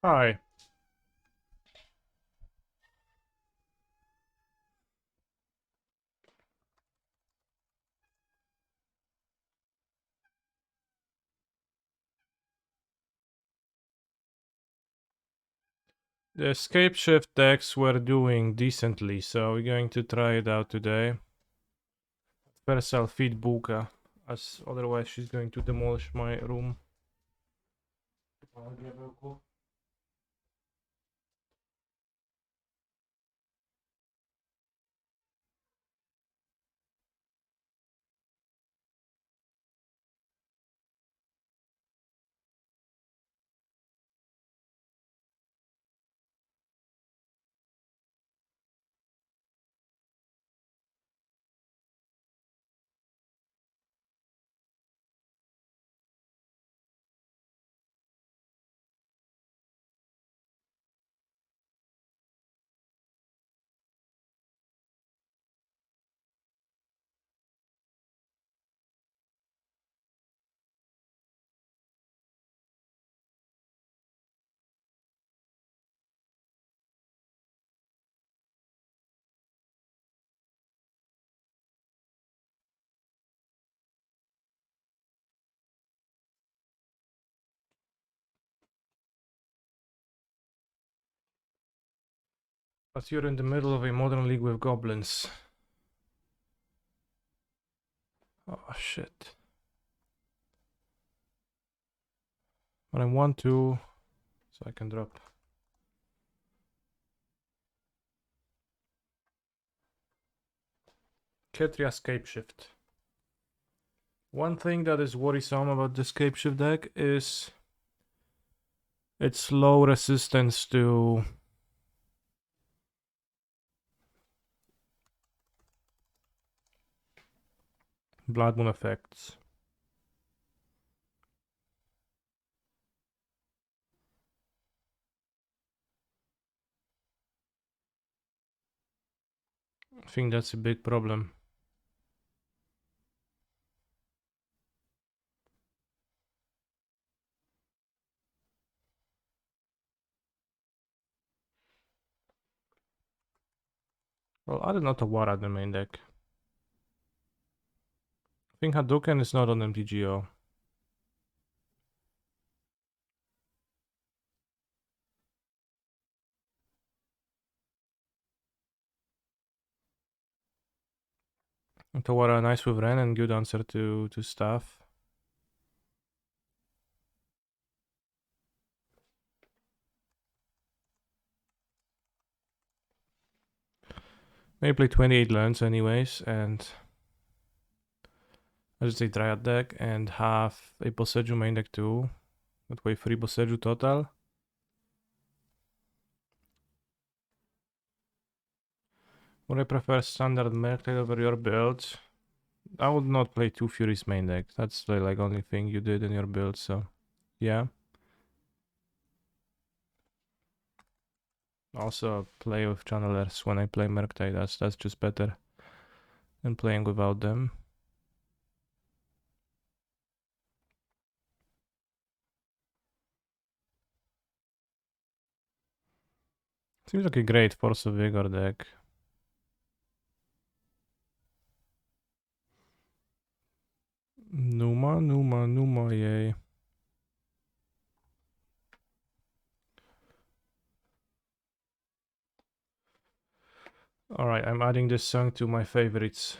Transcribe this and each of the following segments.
Hi. The Scapeshift decks were doing decently, so we're going to try it out today. First I'll feed Buka, as otherwise she's going to demolish my room. But you're in the middle of a modern league with goblins. Oh shit. But I want to, so I can drop. Ketria Scapeshift. One thing that is worrisome about the Scapeshift deck is its low resistance to Blood Moon effects. I think that's a big problem. Well, I did not Awara the main deck. I think Hadouken is not on MTGO. Tawara nice with Ren and good answer to staff. Maybe play 28 lands anyways, and I just say Dryad deck and have a Boseju main deck too. That way 3 Boseju total. Would I prefer standard Merctide over your build? I would not play 2 Furies main deck. That's the like only thing you did in your build, so yeah. Also play with channelers when I play Merctide. That's just better than playing without them. Seems like a great Force of Vigor deck. Numa, yay. Alright, I'm adding this song to my favorites,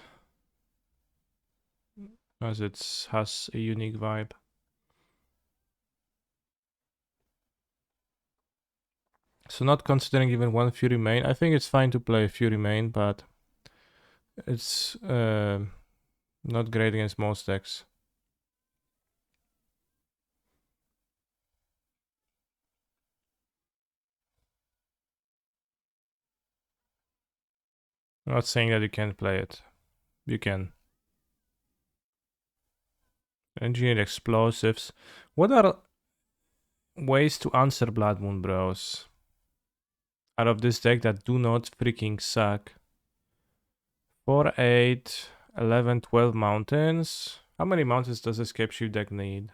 as it has a unique vibe. So not considering even one Fury main, I think it's fine to play Fury main, but it's not great against most decks. I'm not saying that you can't play it. You can. Engineered explosives. What are ways to answer Blood Moon Bros out of this deck that do not freaking suck? 4, 8, 11, 12 mountains. How many mountains does a Scapeshift deck need?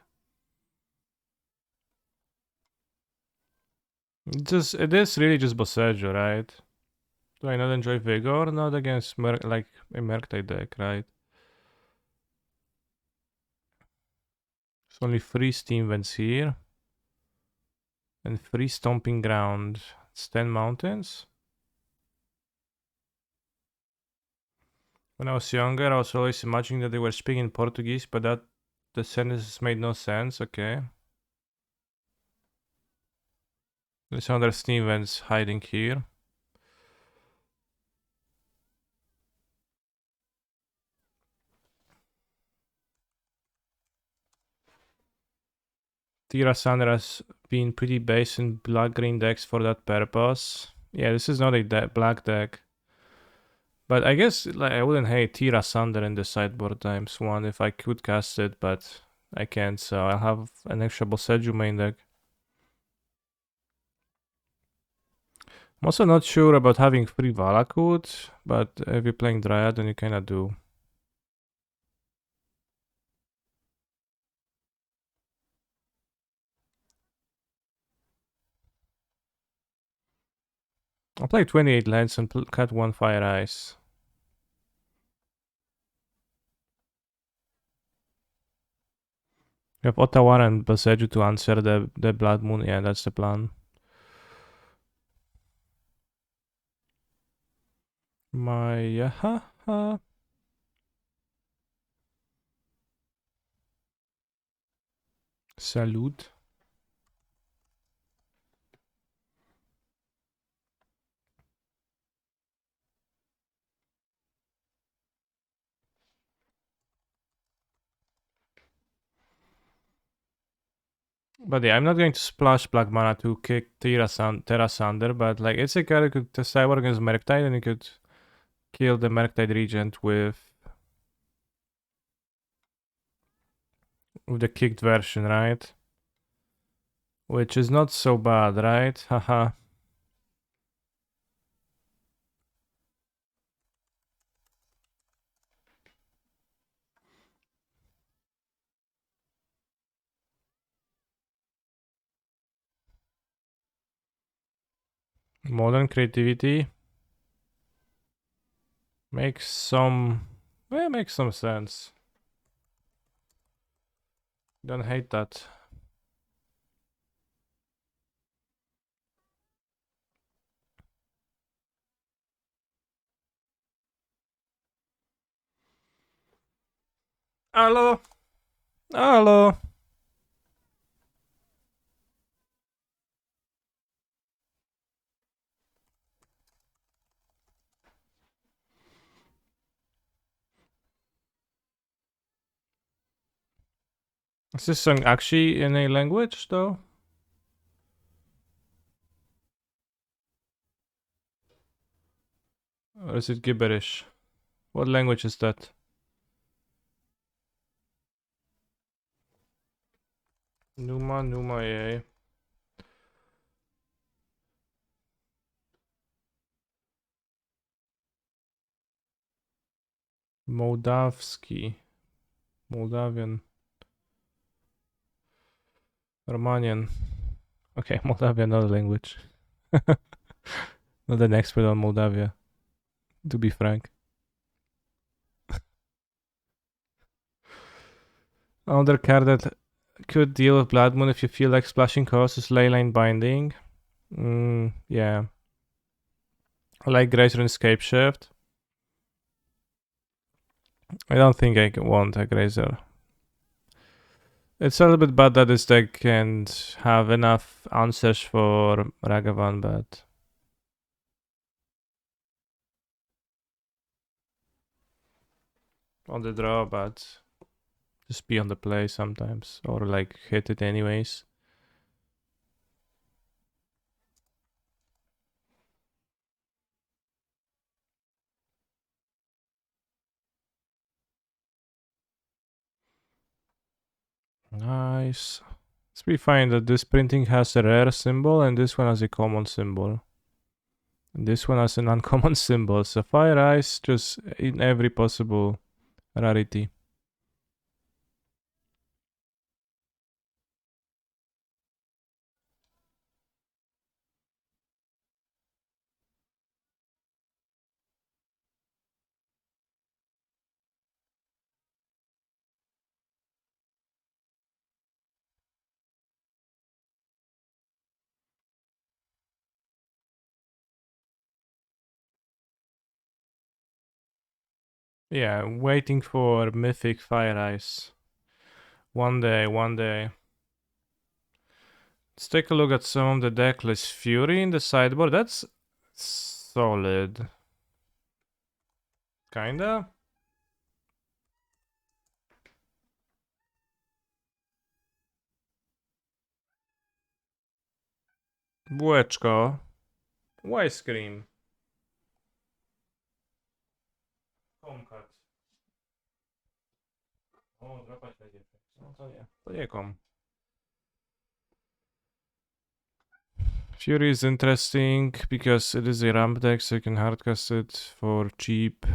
It is really just Boseiju, right? Do I not enjoy Vigor? Not against like a Merktide deck, right? It's only 3 Steam Vents here. And 3 Stomping Ground. It's 10 mountains. When I was younger, I was always imagining that they were speaking Portuguese, but that the sentences made no sense. Okay. There's another Steam Vents hiding here. Tirasander has been pretty base in black-green decks for that purpose. Yeah, this is not a black deck. But I guess like I wouldn't hate Tirasander in the sideboard times 1 if I could cast it, but I can't, so I'll have an extra Boseiju main deck. I'm also not sure about having free Valakut, but if you're playing Dryad, then you kinda do. I'll play 28 lands and cut 1 Fire Ice. You have Ottawa and Boseiju to answer the Blood Moon. Yeah, that's the plan. My salute. But yeah, I'm not going to splash black mana to kick Terra Sander, but like it's a card you could cyber against Merktide and you could kill the Merktide Regent with the kicked version, right? Which is not so bad, right? Haha. Modern creativity makes some makes some sense. Don't hate that. Hello. Hello. Is this song actually in a language though? Or is it gibberish? What language is that? Numa, yay. Moldavian. Romanian. Okay, Moldavia, another language. Not an expert on Moldavia, to be frank. Another card that could deal with Blood Moon if you feel like splashing cost is Leyline Binding. Yeah. I like Grazer and Scapeshift. I don't think I want a Grazer. It's a little bit bad that this deck can't have enough answers for Ragavan, but on the draw, but just be on the play sometimes, or like hit it anyways. Nice. It's pretty fine that this printing has a rare symbol and this one has a common symbol. And this one has an uncommon symbol. So Fire Ice just in every possible rarity. Yeah, waiting for Mythic Fire Ice. One day, one day. Let's take a look at some of the deck list. Fury in the sideboard, that's solid. Kinda? Bułeczko. Ice cream. Komkat. O, drapać będzie. No to nie. To nie kom. Fury is interesting because it is a ramp deck, so you can hardcast it for cheap.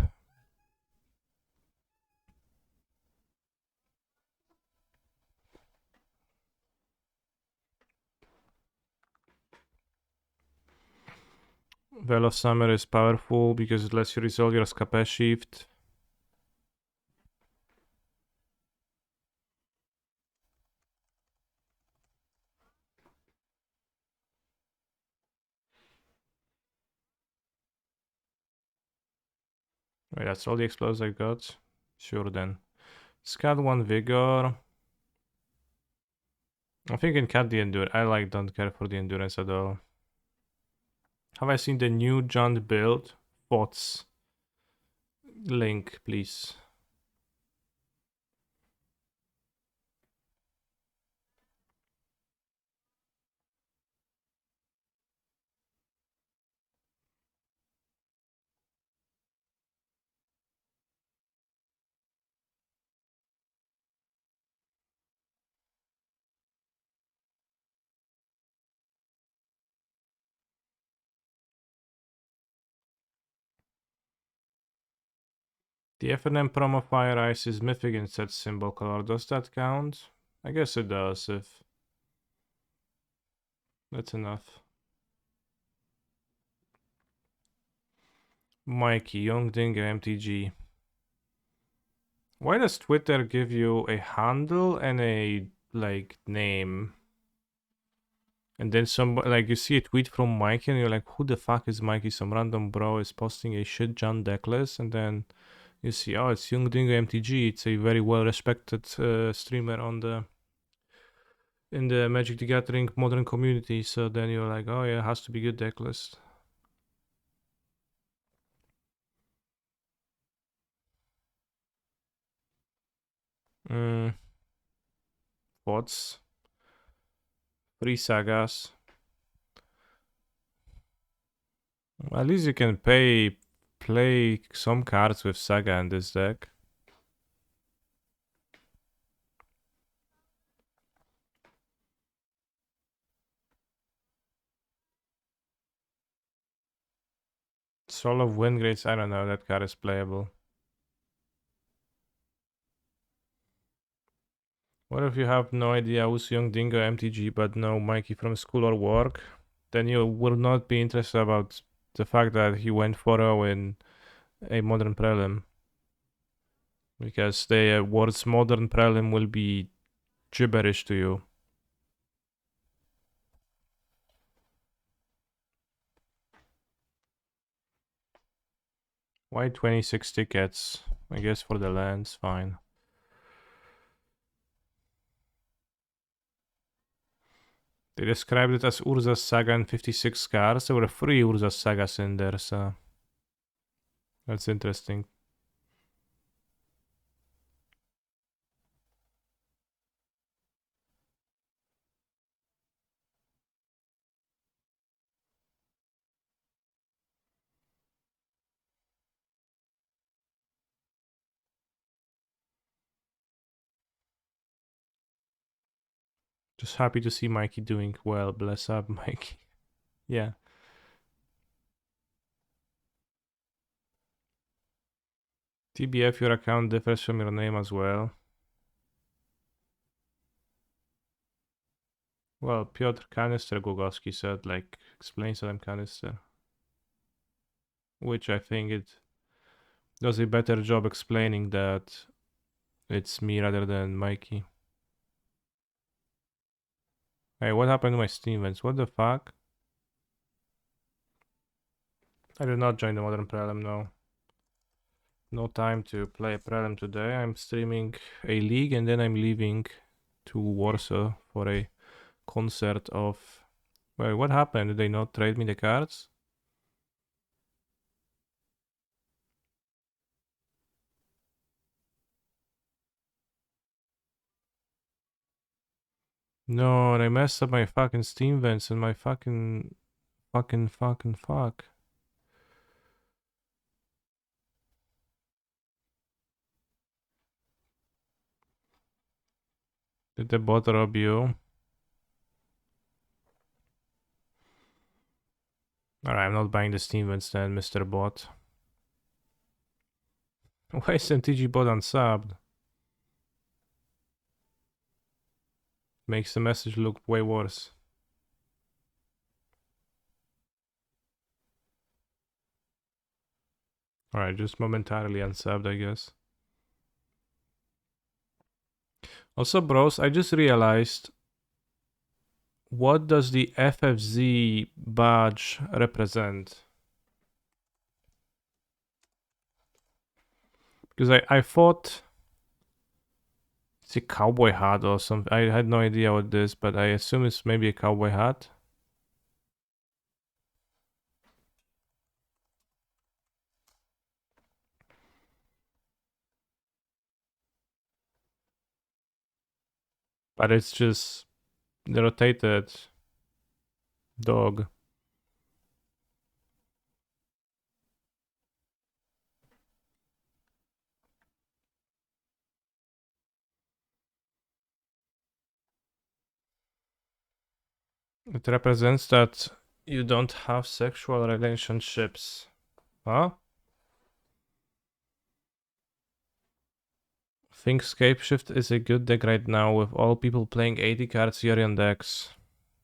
Veil of Summer is powerful because it lets you resolve your Scapeshift. Wait, that's all the explodes I got? Sure then. Scat 1 Vigor. I think I can cut the endurance. I don't care for the endurance at all. Have I seen the new Jund build? Bots. Link, please. The FNM promo Fire Ice is mythic and set symbol color. Does that count? I guess it does if that's enough. Mikey, Young Dingo, MTG. Why does Twitter give you a handle and a name? And then you see a tweet from Mikey and you're like, who the fuck is Mikey? Some random bro is posting a shit John deck list, and then you see, oh, it's Young Dingo MTG. It's a very well respected streamer in the Magic the Gathering modern community. So then you're like, oh yeah, it has to be good deck list. Bots. Free sagas. At least you can play some cards with saga in this deck. Soul of Windgrace, I don't know, that card is playable. What if you have no idea who's Young Dingo MTG but know Mikey from school or work? Then you will not be interested about the fact that he went 4-0 in a modern prelim. Because the words modern prelim will be gibberish to you. Why 26 tickets? I guess for the lands, fine. They described it as Urza's Saga and 56 cards. There were 3 Urza's Sagas in there, so that's interesting. Just happy to see Mikey doing well. Bless up, Mikey. Yeah. TBF, your account differs from your name as well. Well, Piotr Canister Gogowski said, explains that I'm Canister. Which I think it does a better job explaining that it's me rather than Mikey. Hey, what happened to my Steam events? What the fuck? I did not join the Modern Prelim, no. No time to play a prelim today. I'm streaming a league and then I'm leaving to Warsaw for a concert of... Wait, what happened? Did they not trade me the cards? No, they messed up my fucking Steam vents and my fucking fuck. Did the bot rob you? Alright, I'm not buying the Steam vents then, Mr. Bot. Why is MTG bot unsubbed? Makes the message look way worse. Alright, just momentarily unsubbed, I guess. Also, bros, I just realized, what does the FFZ badge represent? Because I thought it's a cowboy hat or something. I had no idea what this, but I assume it's maybe a cowboy hat. But it's just the rotated dog. It represents that you don't have sexual relationships. Huh? Think Scapeshift is a good deck right now with all people playing 80 cards Yorion decks.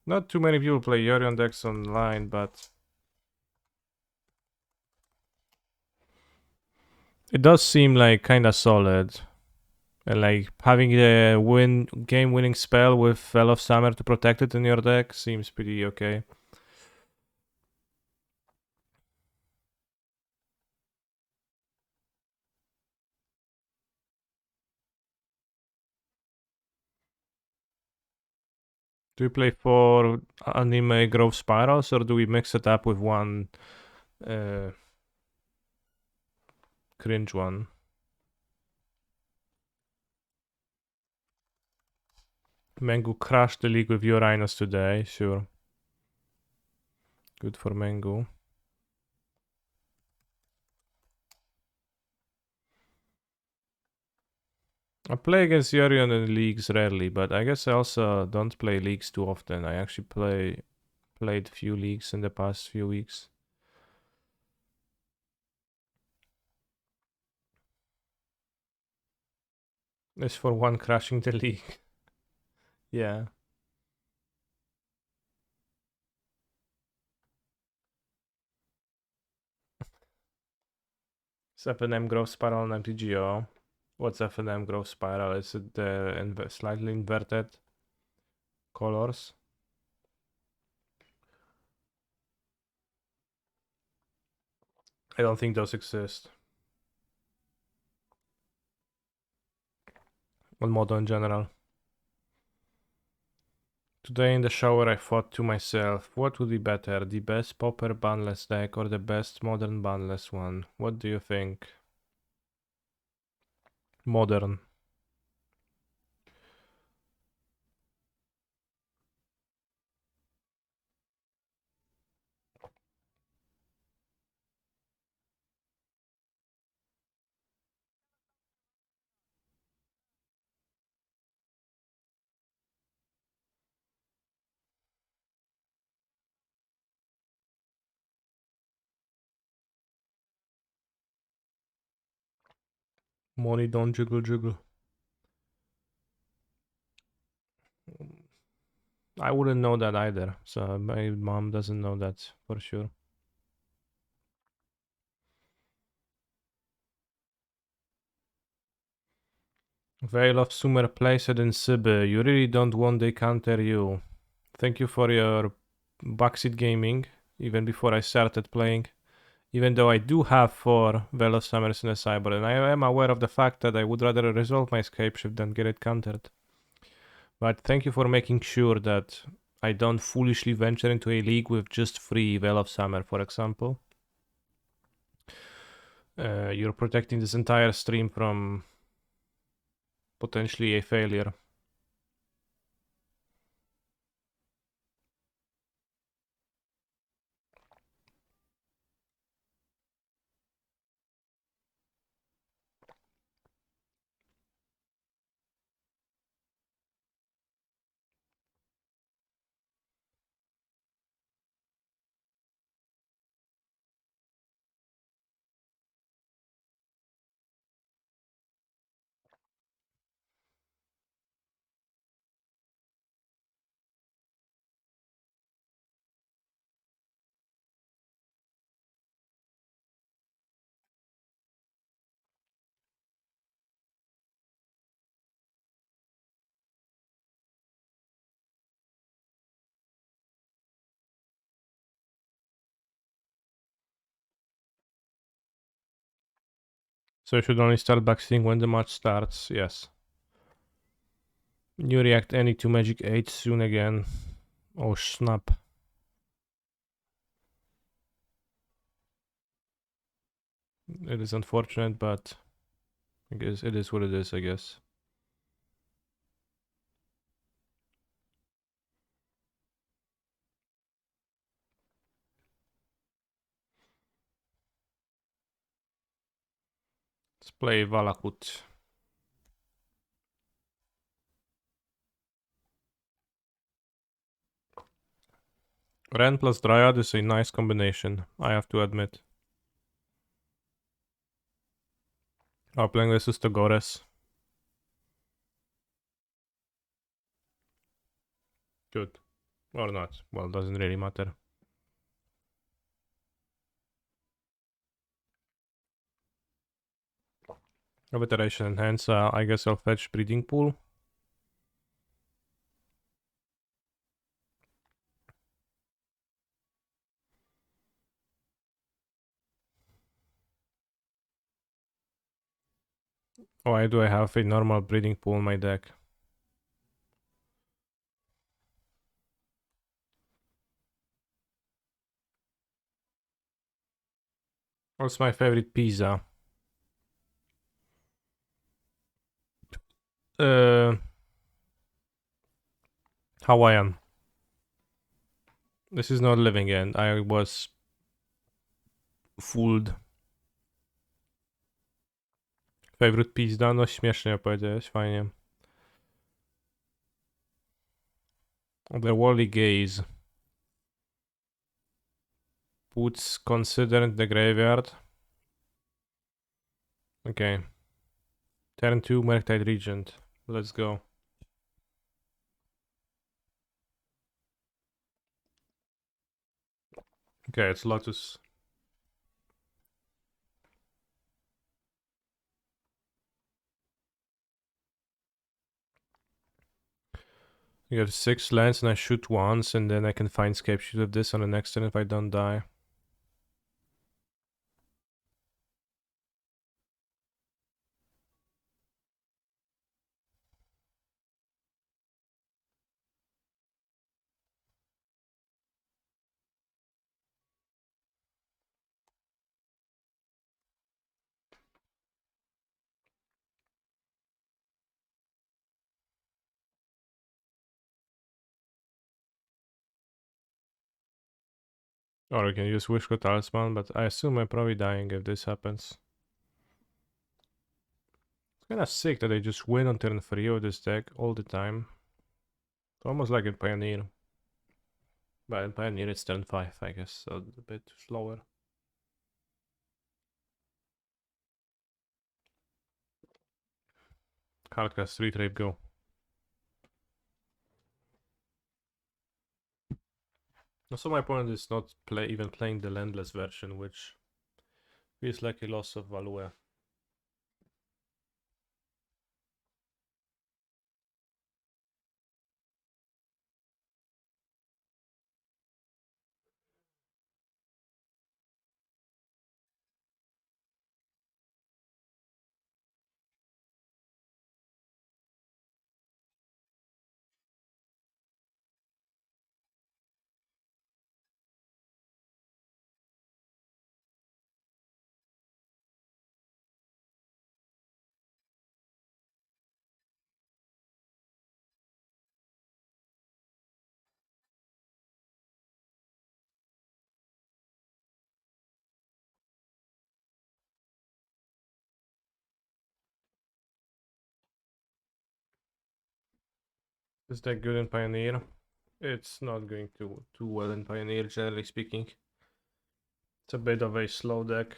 Not too many people play Yorion decks online, but it does seem like kinda solid. And like having the game winning spell with Fell of Summer to protect it in your deck seems pretty okay. Do we play for anime growth spirals or do we mix it up with one cringe one? Mango crashed the league with Uranus today, sure. Good for Mango. I play against Yorion in leagues rarely, but I guess I also don't play leagues too often. I actually played few leagues in the past few weeks. It's for one crashing the league. Yeah. 7M growth spiral on MTGO. What's FNM growth spiral? Is it the slightly inverted colors? I don't think those exist. On Modo in general. Today in the shower I thought to myself, what would be better, the best Popper banless deck or the best modern banless one? What do you think? Modern. Money don't jiggle jiggle. I wouldn't know that either, so my mom doesn't know that for sure. Veil of Sumer placed in Sibyl. You really don't want they counter you. Thank you for your backseat gaming, even before I started playing. Even though I do have 4 Veil Summers in a sideboard, and I am aware of the fact that I would rather resolve my Scapeshift than get it countered. But thank you for making sure that I don't foolishly venture into a league with just 3 Veil of Summer, for example. You're protecting this entire stream from potentially a failure. So you should only start backseeing when the match starts, yes. You react any to Magic 8 soon again. Oh snap. It is unfortunate, but I guess it is what it is, I guess. Let's play Valakut. Ren plus Dryad is a nice combination, I have to admit. I'm playing this is Togores. Good. Or not. Well, doesn't really matter. Iteration enhance, I guess I'll fetch Breeding Pool. Why do I have a normal Breeding Pool in my deck? What's my favorite pizza? Hawaiian. This is not living end. I was fooled. Favorite pizza? No śmiesznie opowiedziałeś, fajnie. The Wally Gaze. Puts consider in the graveyard. Okay. Turn 2 Merktide Regent. Let's go. Okay, it's Lotus. You have 6 lands and I shoot once and then I can find Scapeshift with this on the next turn if I don't die. Or I can use Wishco Talisman, but I assume I'm probably dying if this happens. It's kinda sick that I just win on turn 3 of this deck all the time. It's almost like in Pioneer. But in Pioneer it's turn 5, I guess, so a bit slower. Hardcast 3 trade go. Also my opponent is not even playing the landless version, which feels like a loss of value. Is that good in Pioneer? It's not going too well in Pioneer, generally speaking. It's a bit of a slow deck.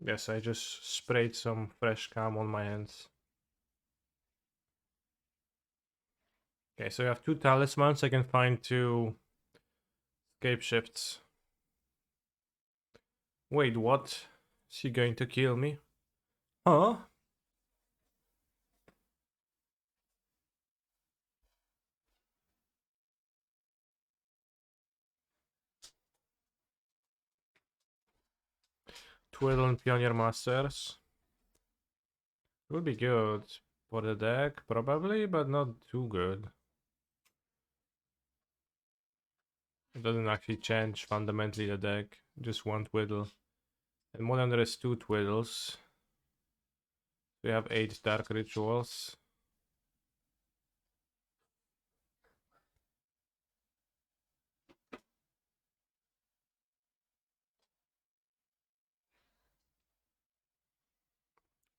Yes, I just sprayed some fresh cam on my hands. Okay, so I have 2 talismans. I can find 2 Scapeshifts. Wait, what? Is he going to kill me? Huh? Twiddle and Pioneer Masters. Would be good for the deck, probably, but not too good. It doesn't actually change fundamentally the deck, just 1 Twiddle. And Modern there is 2 Twiddles. We have 8 Dark Rituals.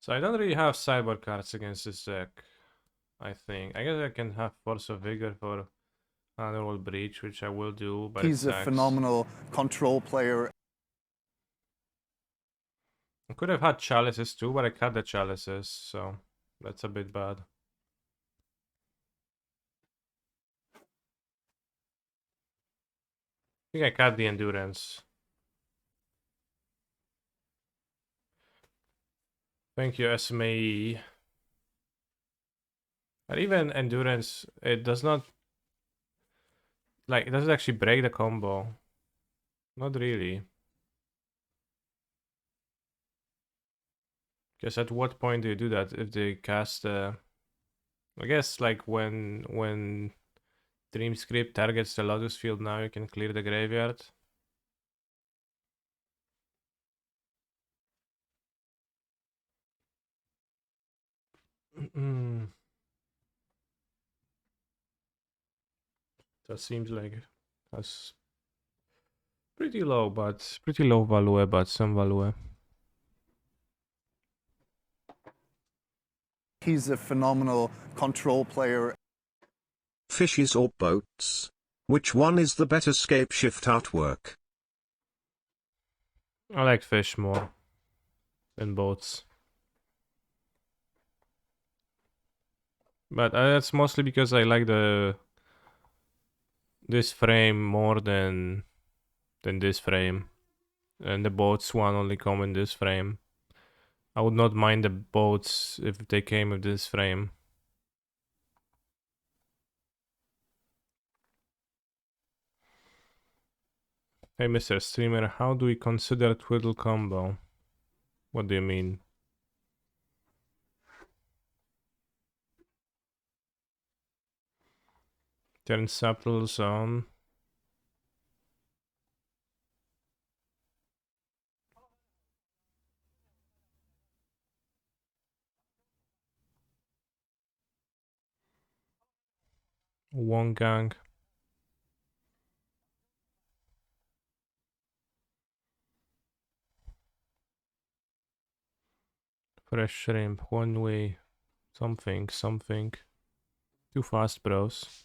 So I don't really have sideboard cards against this deck, I think. I guess I can have Force of Vigor for Annual Breach, which I will do, but He's it a sucks. phenomenal control player. I could have had Chalices too, but I cut the Chalices, so that's a bit bad. I think I cut the Endurance. Thank you, SMAE. But even Endurance, it does not... Like, it doesn't actually break the combo. Not really. Because at what point do you do that? If they cast... I guess, like, when Dreamscript targets the Lotus Field, now you can clear the graveyard. That seems like that's pretty low, but pretty low value, but some value. He's a phenomenal control player. Fishes or boats? Which one is the better Scapeshift artwork? I like fish more than boats. But that's mostly because I like this frame more than this frame. And the boats one only come in this frame. I would not mind the boats if they came with this frame. Hey Mr. Streamer, how do we consider Twiddle combo? What do you mean? Turn subtles on. One gang. Fresh shrimp, one way. Something. Too fast, bros.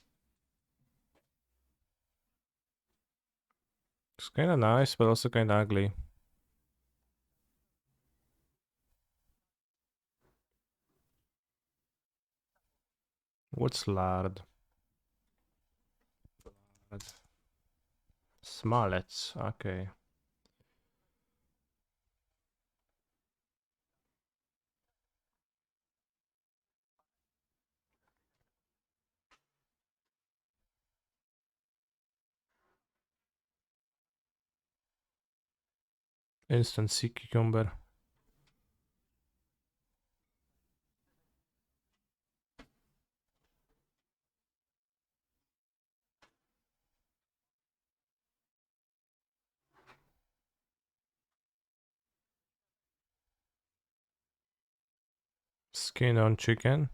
It's kinda nice, but also kinda ugly. What's lard? Smallets, okay. Instant sea cucumber. Skin on chicken.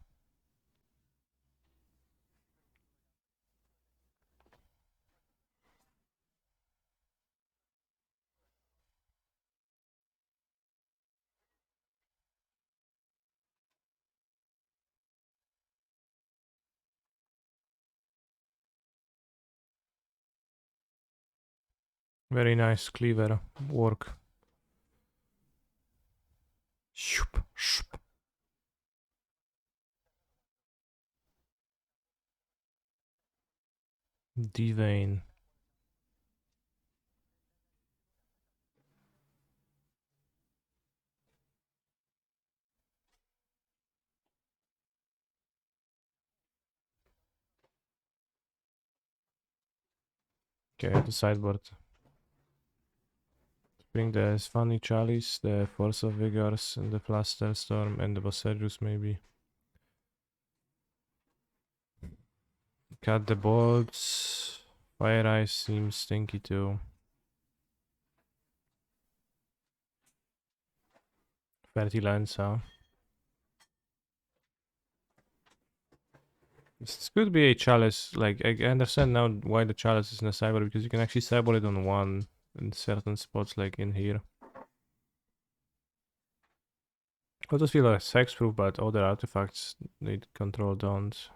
Very nice, clever work. Shoop, shoop. Devane. Okay, the sideboard. Bring the funny chalice, the force of vigors, and the fluster storm, and the Bosserius maybe. Cut the bolts. Fire Ice seems stinky too. 30 lines, huh? This could be a chalice. Like, I understand now why the chalice is in the sideboard, because you can actually sideboard it on one in certain spots, like in here. I just feel like hexproof, but other artifacts need control don't.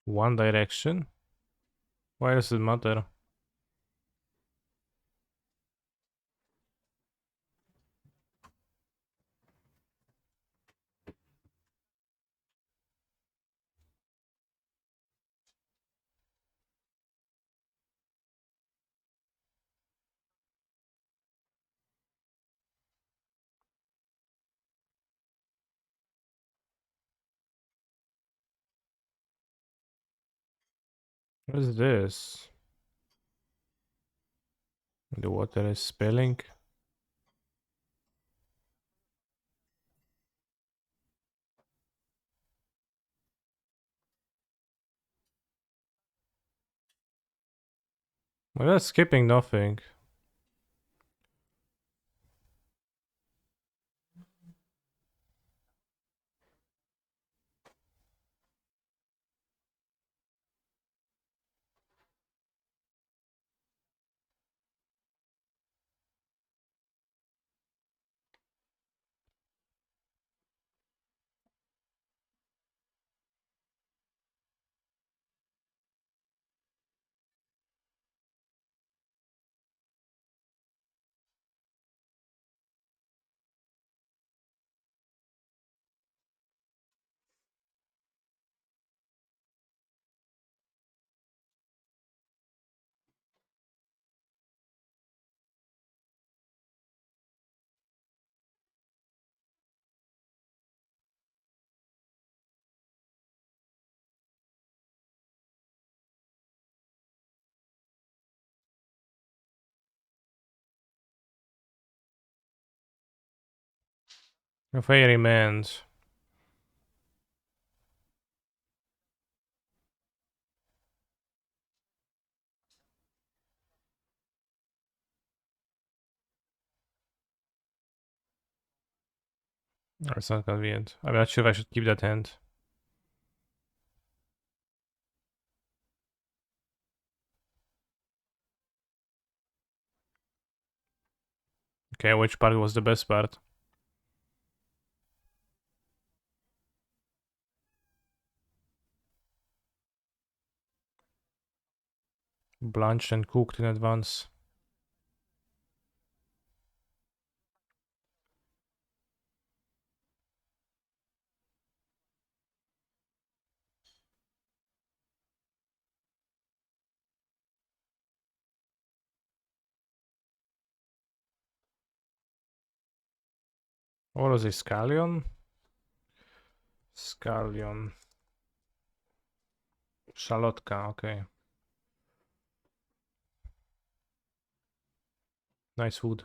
One direction? Why does it matter? What is this? The water is spilling. Well, that's skipping nothing. A fairy man's. That's not convenient. I'm not sure if I should keep that hand. Okay, which part was the best part? Blanched and cooked in advance. What was it? Scallion? Scallion. Szalotka, okay. Nice food.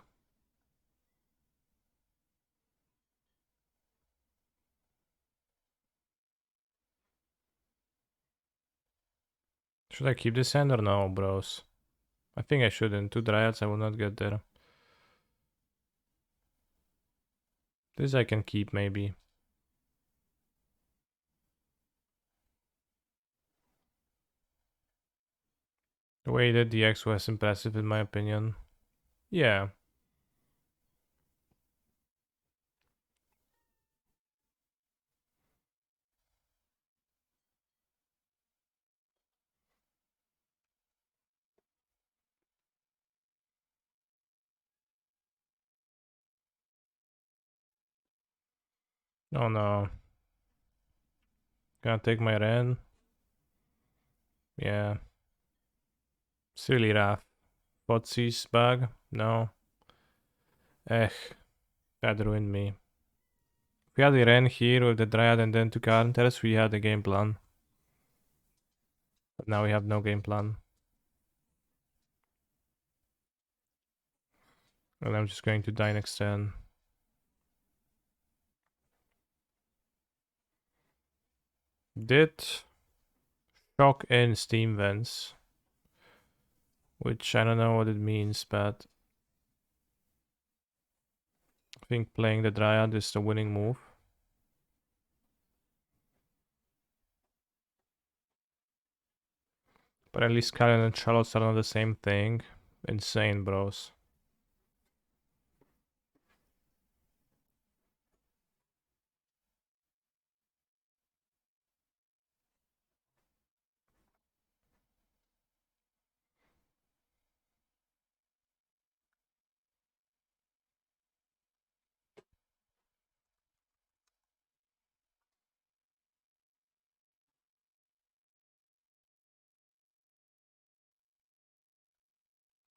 Should I keep this hand or no, bros? I think I shouldn't. 2 Dryads, I will not get there. This I can keep, maybe. The way that the X was impressive, in my opinion. Yeah. Oh no. Gonna take my Ren. Yeah. It's really rough. Potsy's bug? No. Ech. That ruined me. If we had the Ren here with the Dryad and then 2 counters, we had a game plan. But now we have no game plan. And I'm just going to die next turn. Did shock in Steam Vents. Which I don't know what it means, but I think playing the Dryad is the winning move. But at least Karen and Charlotte are not the same thing. Insane, bros.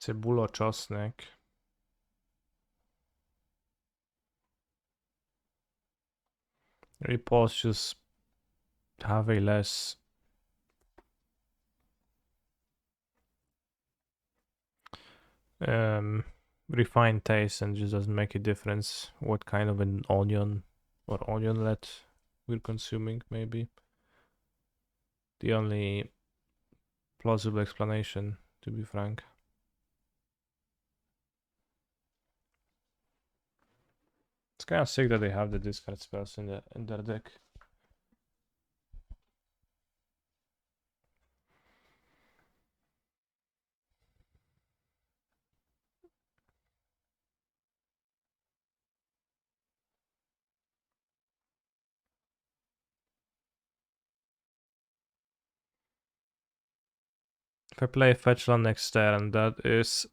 Cebulo czosnek. Repulse just have a less refined taste and just doesn't make a difference what kind of an onion or onionlet we're consuming, maybe. The only plausible explanation, to be frank. It's kind of sick that they have the discard spells in their deck. If I play fetch land next turn, that is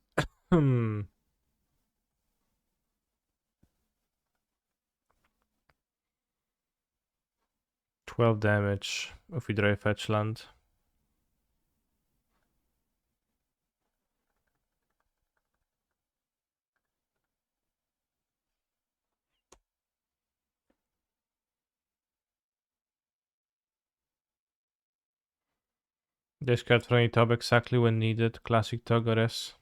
12 damage if we draw a fetch land. Discard from any top exactly when needed. Classic Togores.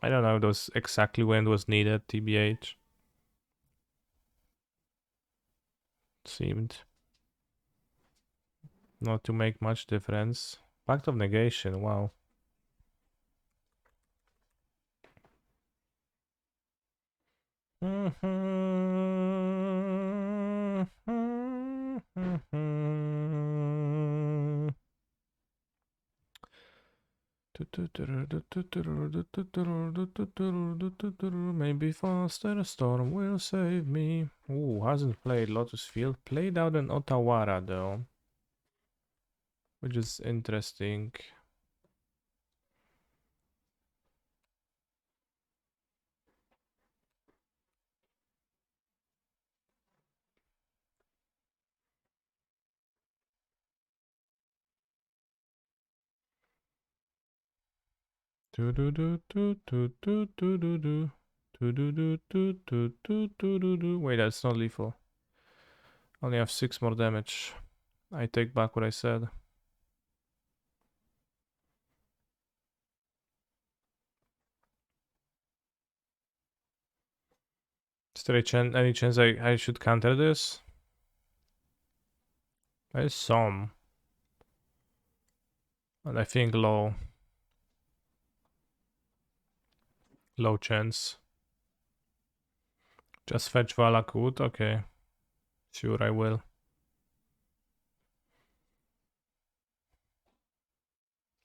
I don't know if it was exactly when it was needed, TBH. Seemed not to make much difference. Pact of Negation, wow. Maybe faster, storm will save me. Ooh, hasn't played Lotus Field. Played out in Otawara though, which is interesting. Wait, that's not lethal. Only have 6 more damage. I take back what I said. Is there any chance I should counter this? There's some. And I think low. Low chance. Just fetch Valakut, okay. Sure, I will.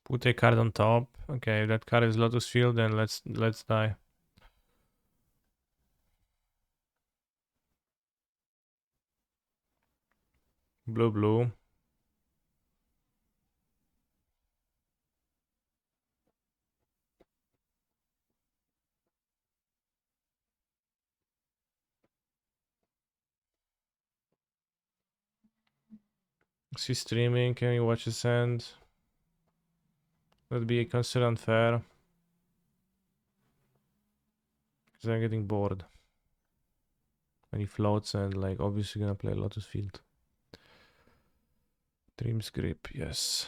Put a card on top. Okay, if that card is Lotus Field, then let's die. Blue. Is he streaming? Can we watch his hand? That'd be considered unfair. Because I'm getting bored. And he floats and like obviously gonna play Lotus Field. Dream's Grip, yes.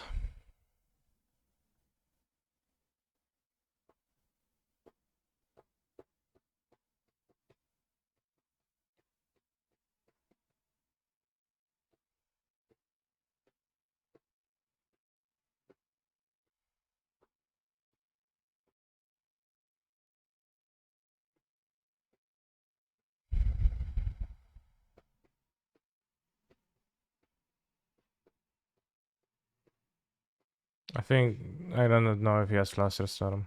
I think I don't know if he has Fluster Storm.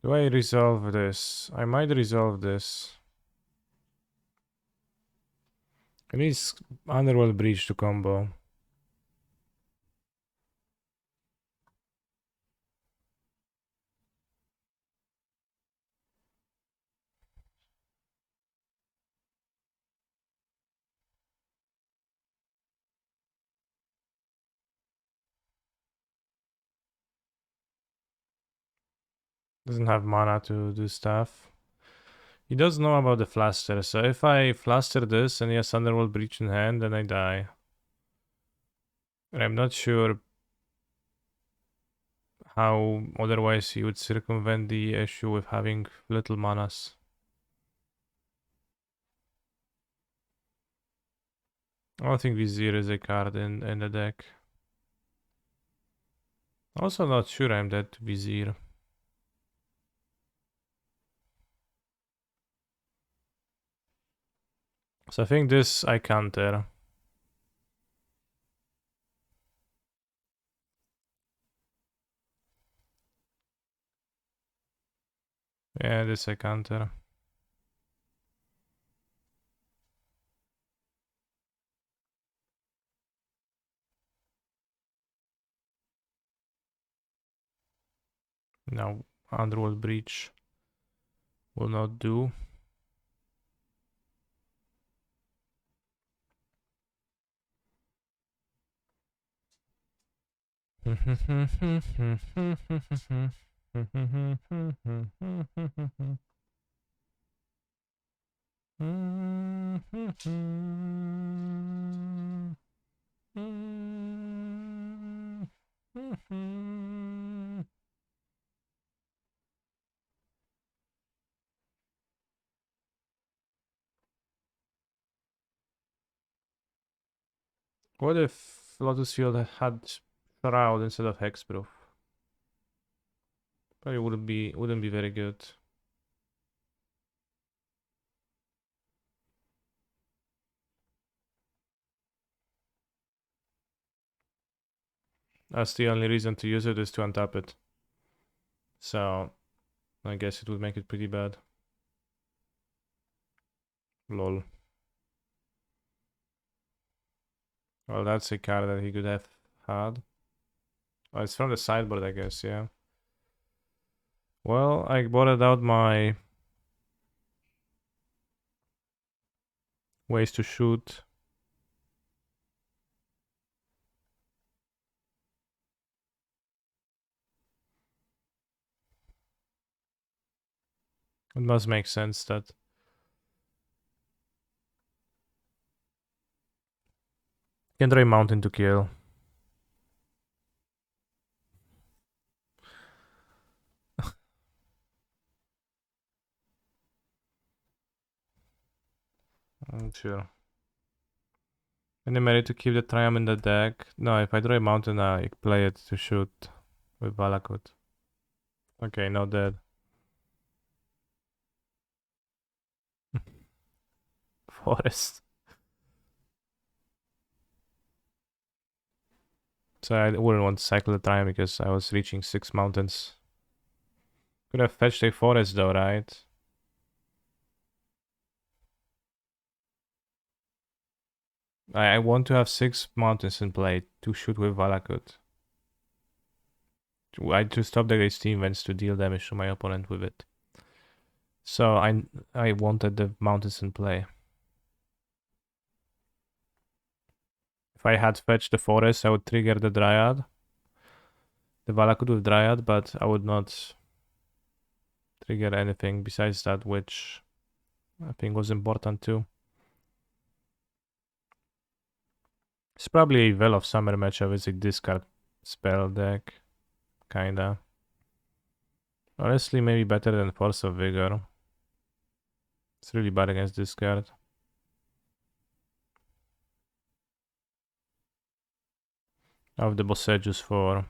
Do I resolve this? I might resolve this. It needs Underworld Breach to combo. Doesn't have mana to do stuff. He does know about the Fluster, so if I Fluster this and he has Underworld Breach in hand, then I die. And I'm not sure how otherwise he would circumvent the issue with having little manas. I don't think Vizier is a card in the deck. Also not sure I'm dead to Vizier. So I think this I counter. Yeah, this I counter. Now Underworld Breach will not do. What if Lotus Field had Shroud instead of Hexproof? Probably wouldn't be very good. That's the only reason to use it is to untap it. So I guess it would make it pretty bad. Lol. Well, that's a card that he could have had. Oh, it's from the sideboard, I guess, yeah. Well, I botted out my ways to shoot. It must make sense that can try Mountain to kill. Sure. Any merit to keep the Triumph in the deck? No, if I draw a Mountain, I play it to shoot with Valakut. Okay, not dead. forest. So I wouldn't want to cycle the time because I was reaching 6 mountains. Could have fetched a forest though, right? I want to have 6 mountains in play to shoot with Valakut. To stop the steam vents to deal damage to my opponent with it. So I wanted the mountains in play. If I had fetched the forest, I would trigger the Dryad. The Valakut with Dryad, but I would not trigger anything besides that, which I think was important too. It's probably a Veil of Summer matchup. It's a discard spell deck. Kinda. Honestly, maybe better than Force of Vigor. It's really bad against this card. I have the Bossages for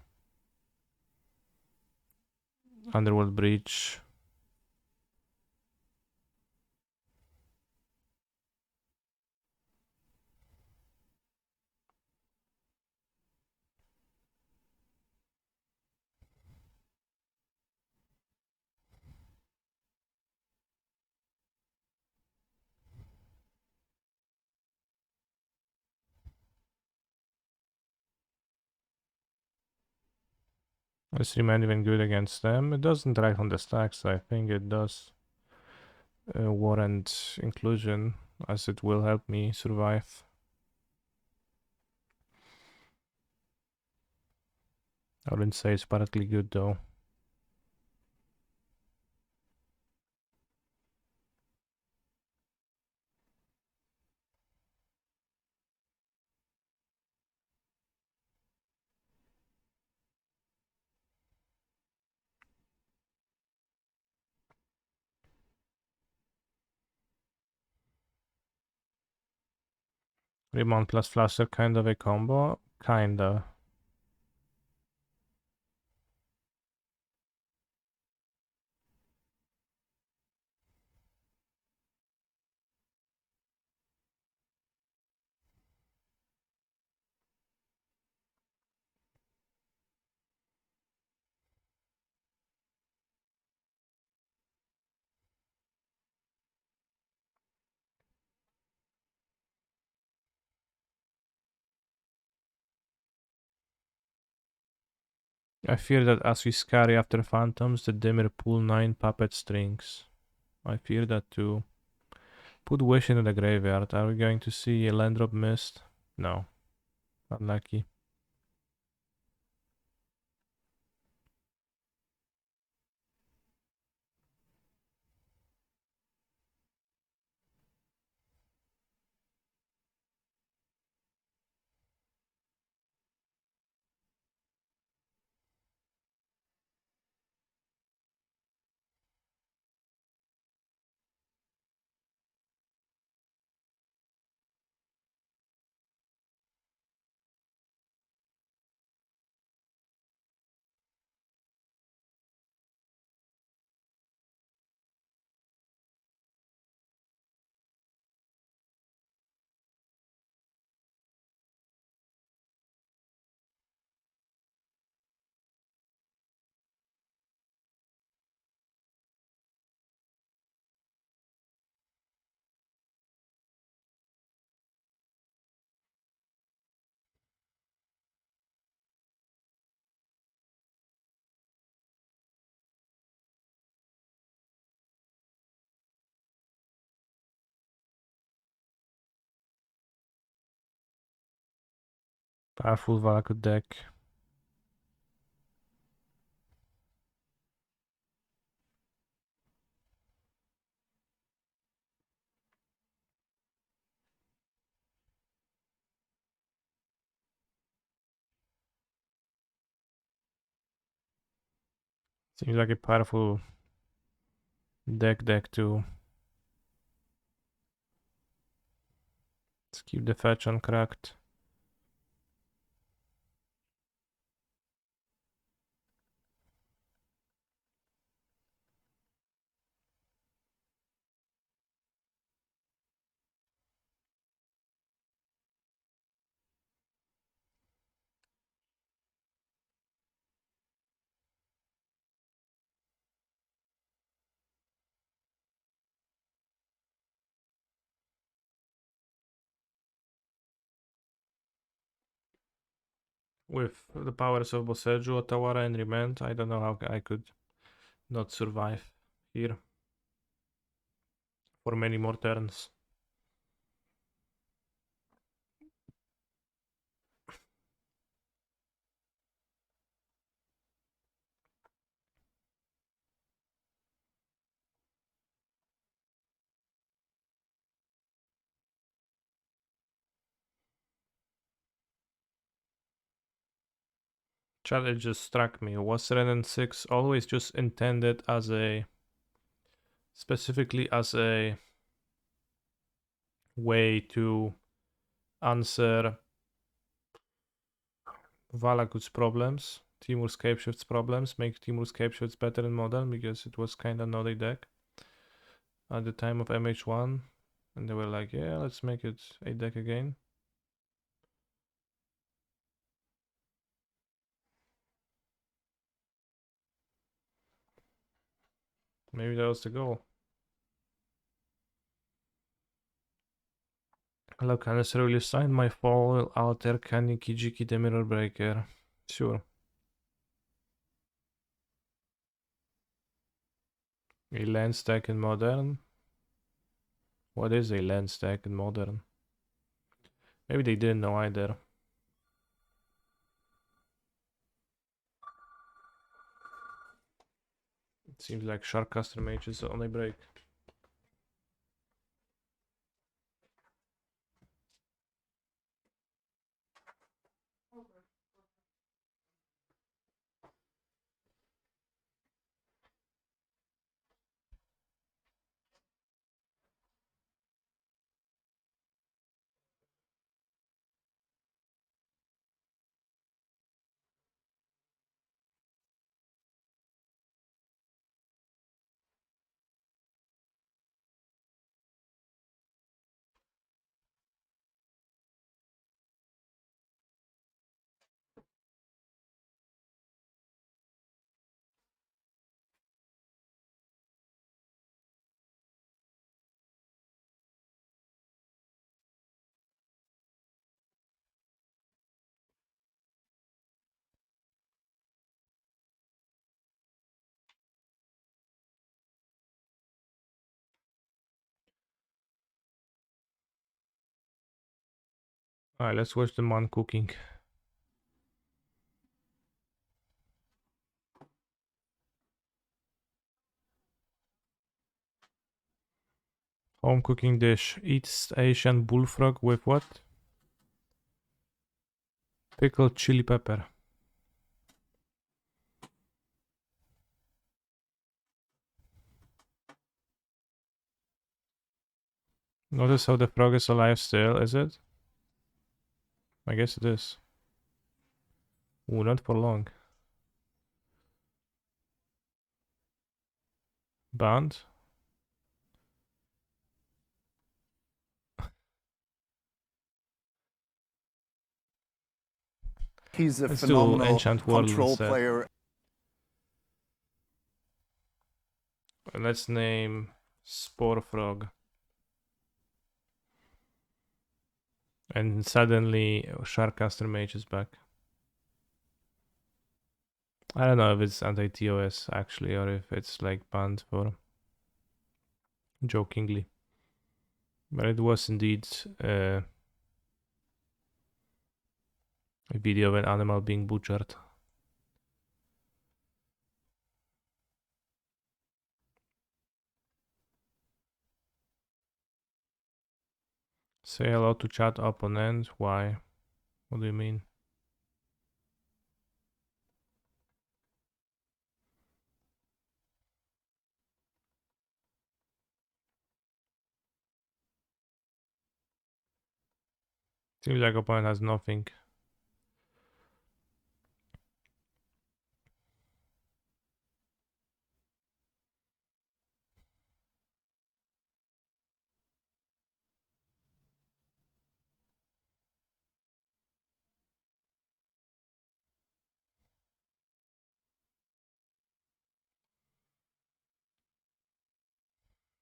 Underworld Breach. This remain even good against them. It doesn't interact on the stack, so I think it does warrant inclusion, as it will help me survive. I wouldn't say it's particularly good though. Rebound plus Fluster, kind of a combo? Kinda. I fear that as we scurry after phantoms, the dimmer pull 9 puppet strings. I fear that too. Put Wish into the graveyard. Are we going to see a land drop missed? No. Unlucky. Powerful Valakut deck. Seems like a powerful deck too. Let's keep the fetch uncracked. with the powers of Boseju, Otawara, and Remand, I don't know how I could not survive here for many more turns. Chat, it just struck me. Was Renan 6 always just intended as a specifically as a way to answer Valakut's problems, Temur Scapeshift's problems, make Temur Scapeshifts better in Modern because it was kinda not a deck at the time of MH1, and they were like, yeah, let's make it a deck again. Maybe that was the goal. Hello, Canister, will you sign my foil alter Kani Kijiki the Mirror Breaker? Sure. A land stack in Modern? What is a land stack in Modern? Maybe they didn't know either. It seems like Sharkcaster Mage is on a break. Alright, let's watch the man cooking. Home cooking dish. East Asian bullfrog with what? Pickled chili pepper. Notice how the frog is alive still, is it? I guess it is. Ooh, not for long. Banned? He's a Let's do phenomenal Enchant World control instead. player. Let's name Spore Frog. And suddenly Sharkcaster Mage is back. I don't know if it's anti-TOS actually, or if it's like banned for jokingly. But it was indeed a video of an animal being butchered. Say hello to chat opponent. Why? What do you mean? Seems like opponent has nothing.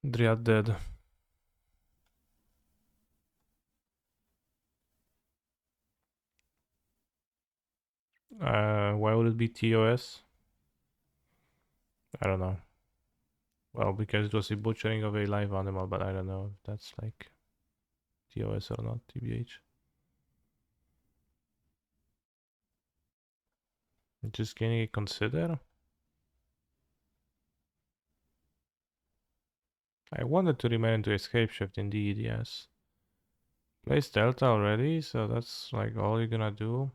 Dryad dead. Why would it be TOS? I don't know. Well, because it was a butchering of a live animal, but I don't know if that's like TOS or not, TBH. Just gaining a consider? I wanted to remain into escape shift indeed, yes. Place Delta already, so that's like all you're gonna do.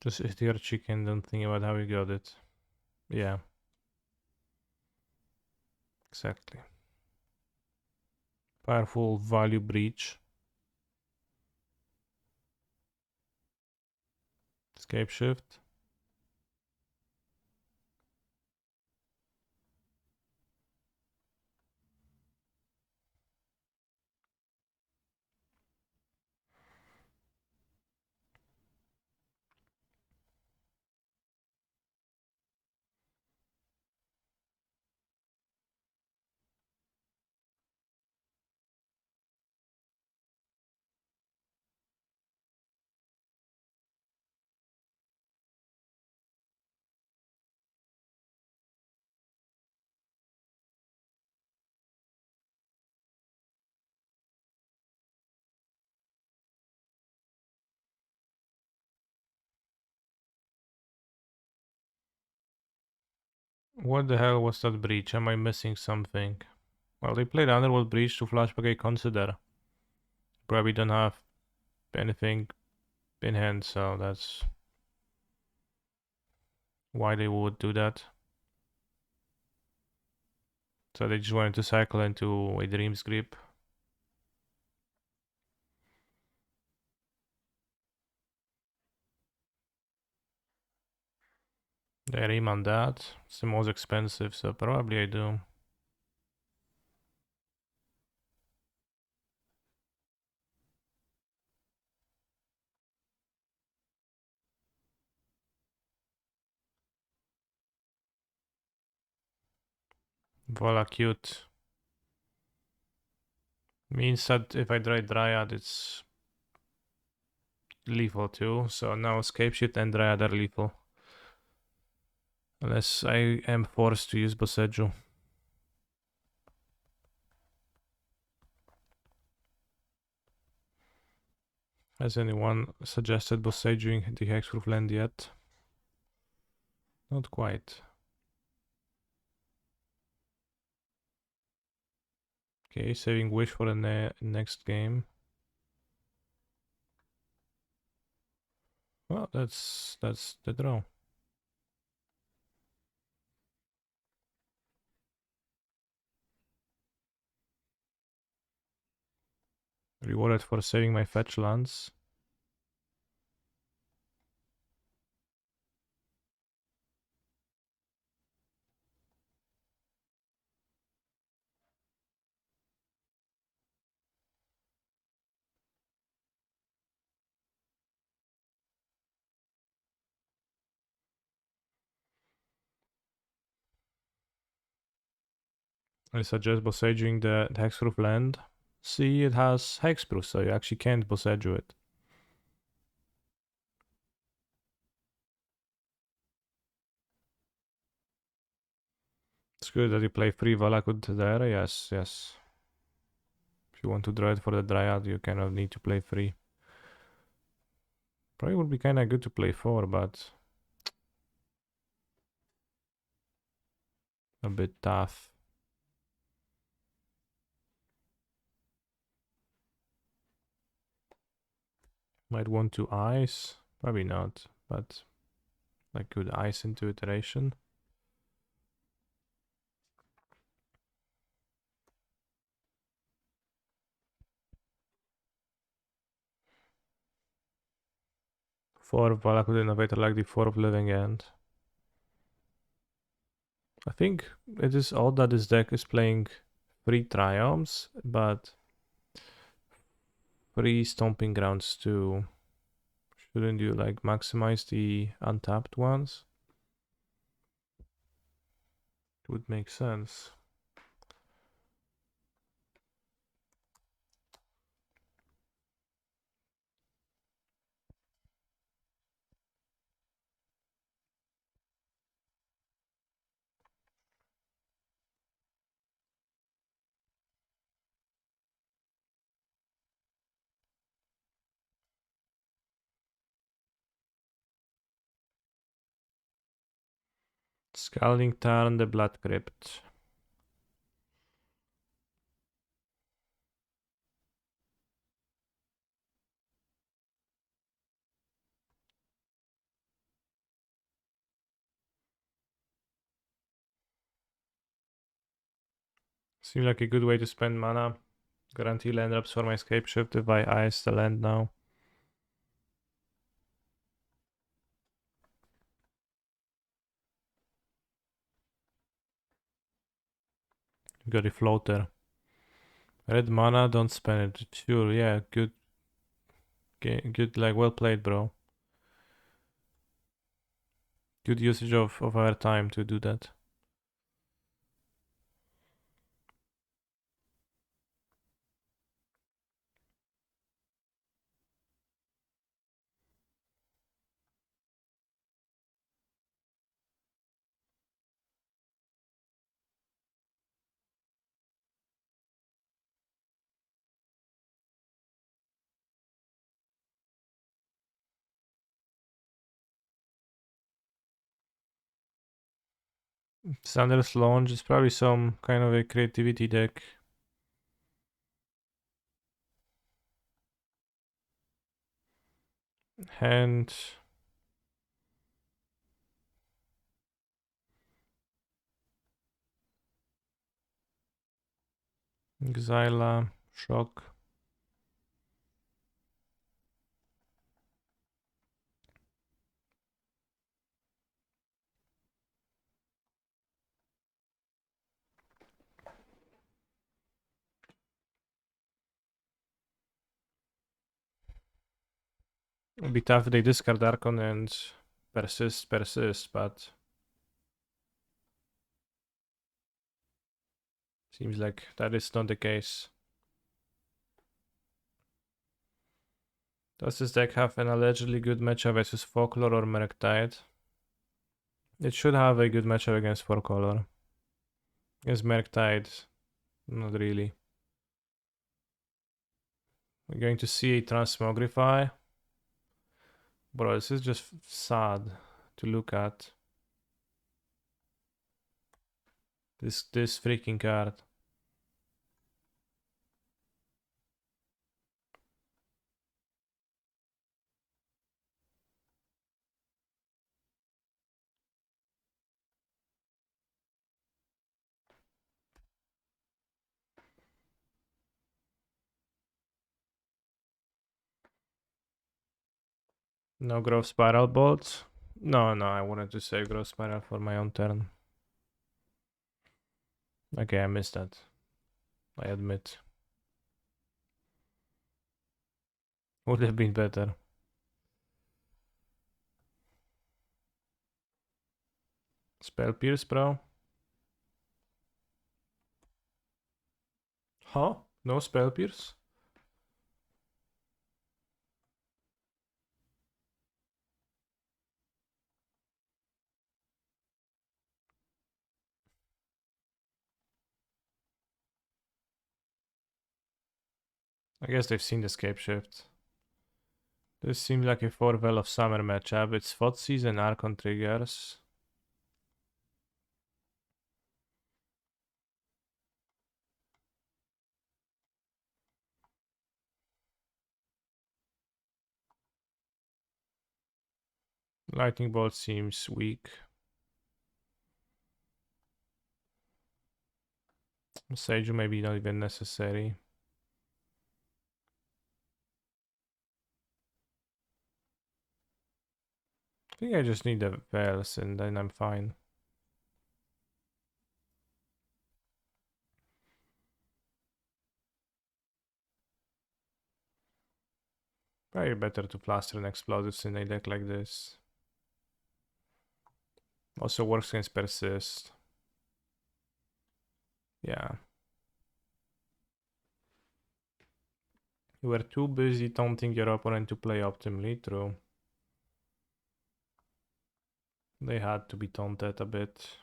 Just eat your chicken, don't think about how you got it. Yeah. Exactly. Powerful value breach. Escape shift. What the hell was that breach? Am I missing something? Well, they played Underworld Breach to flashback a consider. Probably don't have anything in hand, so that's why they would do that. So they just wanted to cycle into a Dream's Grip. They ream on that. It's the most expensive, so probably I do. Voila, cute. Means that if I try Dryad, it's lethal too. So now Scapeshift and Dryad are lethal. Unless I am forced to use Boseiju. Has anyone suggested Boseijuing the Hexproof land yet? Not quite. Okay, saving Wish for the next game. Well, that's the draw. Rewarded for saving my fetch lands. I suggest Boseijuing the Hexproof land. See, it has Hexproof, so you actually can't Boseiju it. It's good that you play free Valakut there, yes, yes. If you want to draw it for the Dryad, you kind of need to play free. Probably would be kind of good to play 4, but a bit tough. Might want to ice, probably not, but like good ice into iteration. Four of Valakut Innovator like the 4 of Living End. I think it is odd that this deck is playing 3 Triumphs, but 3 Stomping Grounds too. Shouldn't you like maximize the untapped ones? It would make sense. Scalding Tarn, the Blood Crypt. Seems like a good way to spend mana. Guarantee land drops for my Scapeshift if I ice the land now. Got a floater. Red mana, don't spend it. Sure, yeah, good. Good, like, well played, bro. Good usage of our time to do that. Sanders Launch is probably some kind of a creativity deck. Hand. Xyla. Shock. It'd be tough if they discard Archon and persist, but seems like that is not the case. Does this deck have an allegedly good matchup versus Folklore or Murktide? It should have a good matchup against 4-color. Against Murktide, not really. We're going to see a Transmogrify. Bro, this is just sad to look at. This freaking card. No Growth Spiral Bolt. No, I wanted to save Growth Spiral for my own turn. Okay, I missed that. I admit. Would have been better. Spell Pierce, bro. Huh? No Spell Pierce? I guess they've seen the Scapeshift. This seems like a 4 Well of Summer matchup. It's Thoughtseize and Archon triggers. Lightning Bolt seems weak. Sage maybe not even necessary. I think I just need the Wells and then I'm fine. Probably better to Plaster and Explosives in a deck like this. Also works against Persist. Yeah. You were too busy taunting your opponent to play optimally, true. They had to be taunted a bit.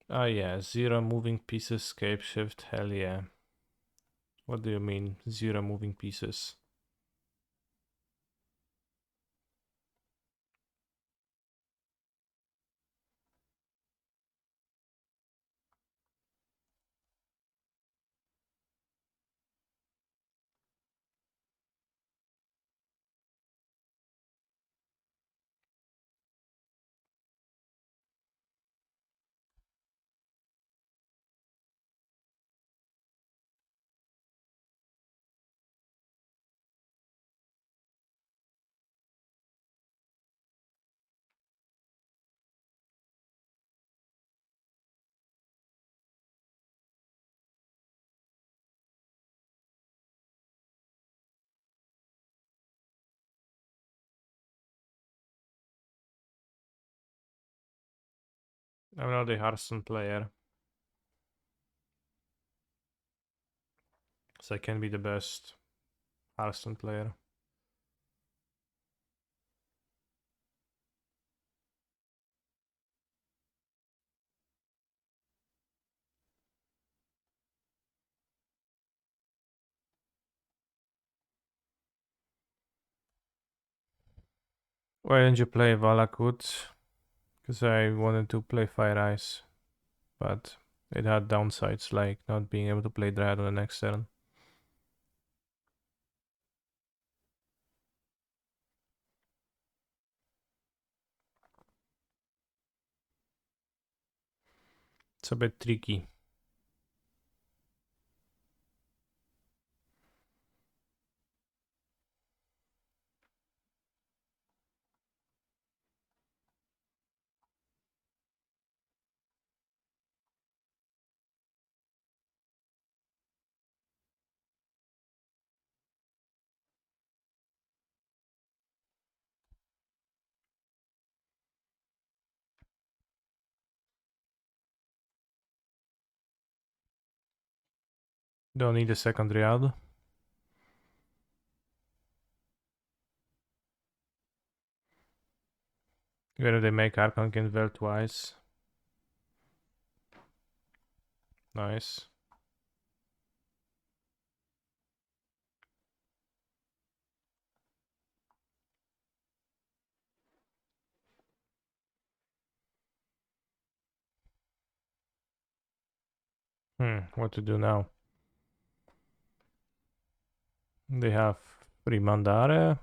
Ah yeah, 0 moving pieces, Scapeshift, hell yeah. What do you mean, 0 moving pieces? I'm not a Hearthstone player, so I can be the best Hearthstone player. Why didn't you play Valakut? Because I wanted to play Fire Ice, but it had downsides like not being able to play Dryad on the next turn. It's a bit tricky. Don't need a second Dryad. Where they make Archon Vel twice. Nice. What to do now? They have free Mandare.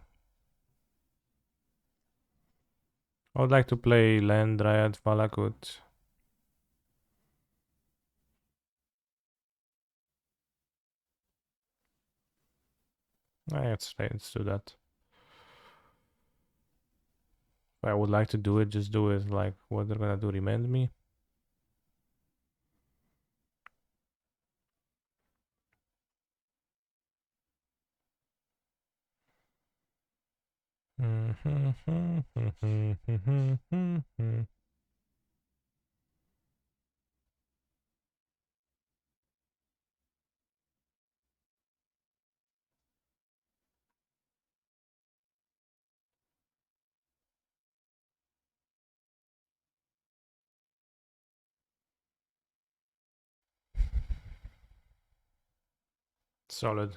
I would like to play Land Dryad Valakut. Let's do that. If I would like to do it, just do it. Like, what they're gonna do, remind me? Solid.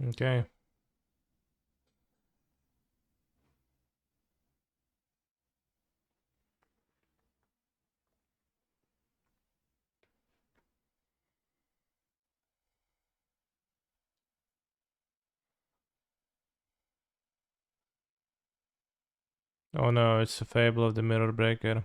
Okay. Oh no, it's a Fable of the Mirror Breaker.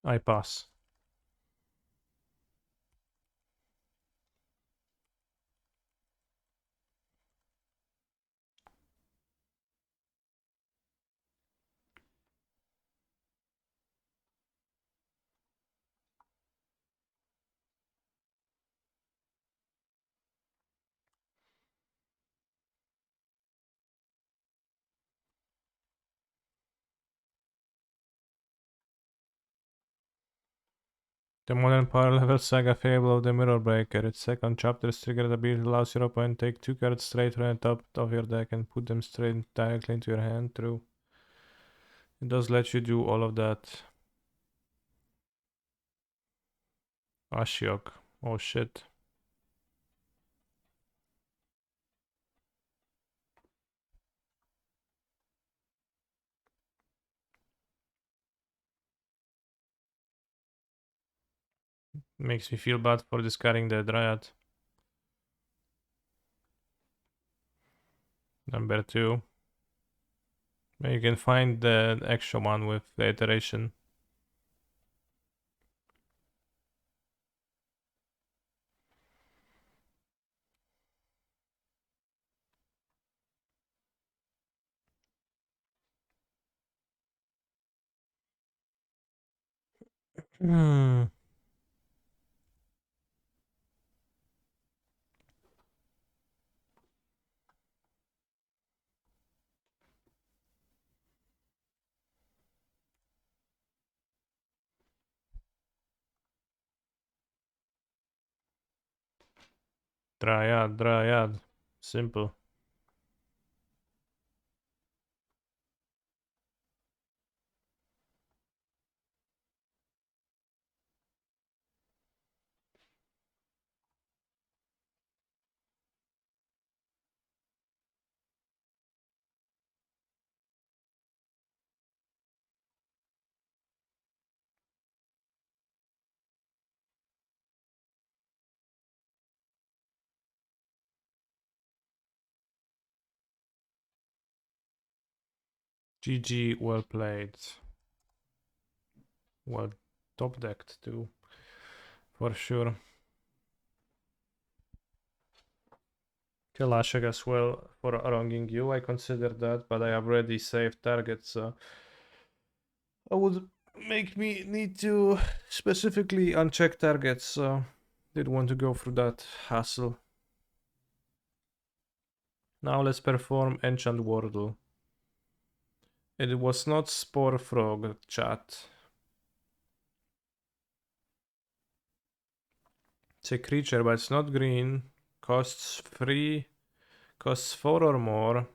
I pass. The modern power level saga Fable of the Mirror Breaker. Its second chapter's triggered ability allows your opponent to take 2 cards straight from the top of your deck and put them straight directly into your hand. True. It does let you do all of that. Ashiok. Oh shit. Makes me feel bad for discarding the Dryad. Number 2. You can find the extra one with the iteration. Hmm. Dryad, Dryad. Simple. GG, well played. Well top decked too, for sure. Kalashak as well for wronging you. I consider that, but I have already saved targets, so I would make me need to specifically uncheck targets, so didn't want to go through that hassle. Now let's perform Enchant Wordle. It was not Spore Frog, chat. It's a creature, but it's not green. Costs 3. Costs 4 or more.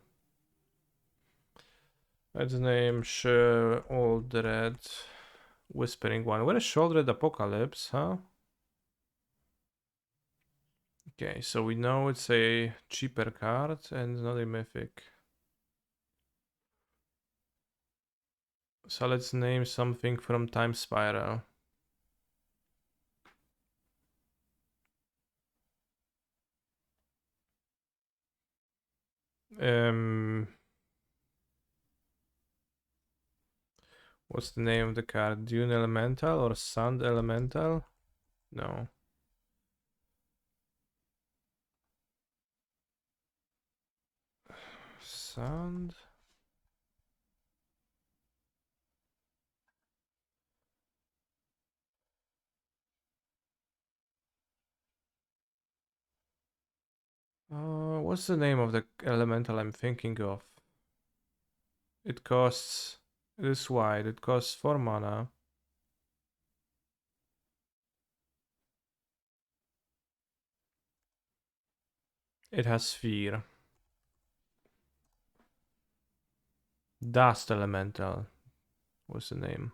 Let's name Old Red Whispering One. Where is Shouldered Apocalypse, huh? Okay, so we know it's a cheaper card and not a mythic. So let's name something from Time Spiral. What's the name of the card? Dune Elemental or Sand Elemental? No. Sand? What's the name of the elemental I'm thinking of? It costs this wide. It costs 4 mana. It has Sphere. Dust Elemental. What's the name?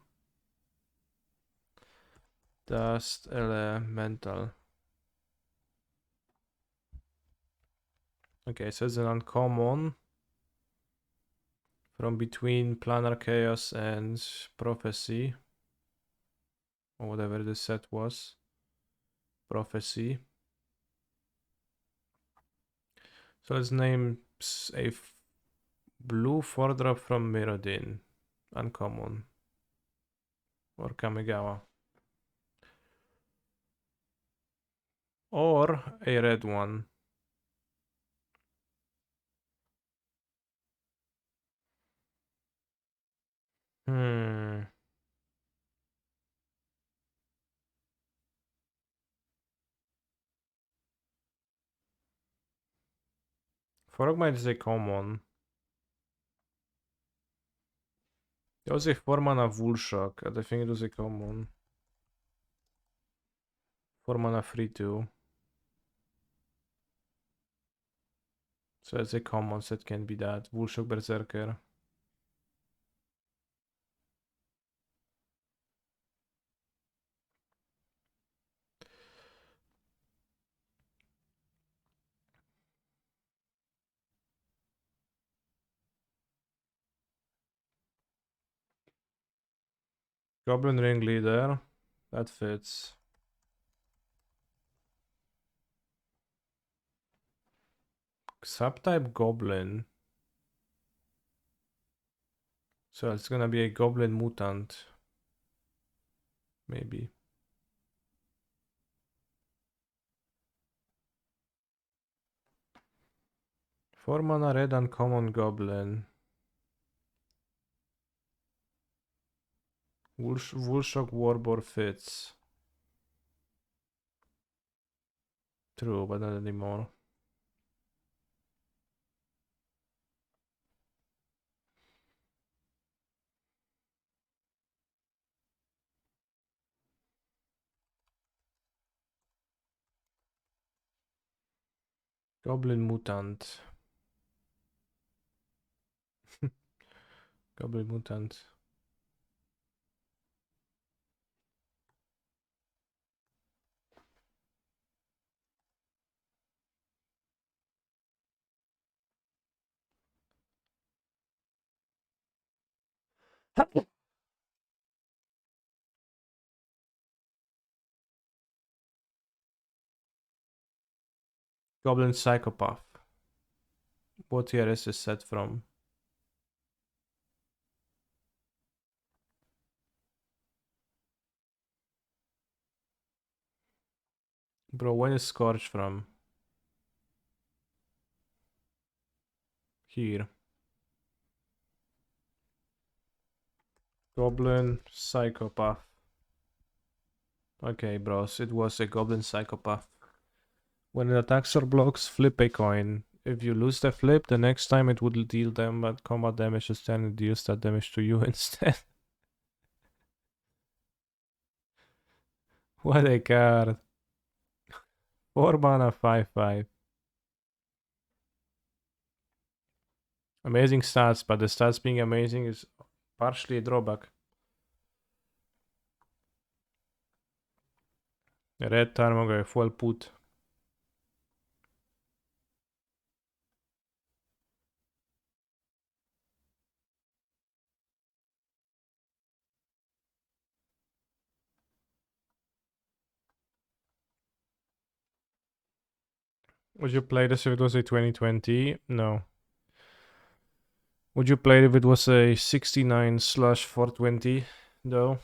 Dust Elemental. Okay, so it's an uncommon from between Planar Chaos and Prophecy, or whatever this set was. Prophecy. So let's name a blue 4-drop from Mirrodin. Uncommon. Or Kamigawa. Or a red one. Hmm. Frogmite is a common. There was a 4 mana Woolshock, and I think it was a common. 4 mana 3/2. So it's a common set, can be that. Woolshock Berserker. Goblin Ringleader. That fits. Subtype Goblin. So it's gonna be a Goblin Mutant. Maybe. 4 mana red uncommon Goblin. Woolshock Warbor fits. True, but not anymore. Goblin Mutant. Goblin Mutant. Goblin Psychopath. What tier is this set from? Bro, when is Scorch from? Here. Goblin Psychopath. Okay, bros, it was a Goblin Psychopath. When it attacks or blocks, flip a coin. If you lose the flip, the next time it would deal them but combat damage, instead it deals that damage to you instead. What a card. 4 mana, 5/5. Amazing stats, but the stats being amazing is partially a drawback. Red Tarmogoyf, well put. Would you play this if it was a 2020? No. Would you play it if it was a 69/420? Though?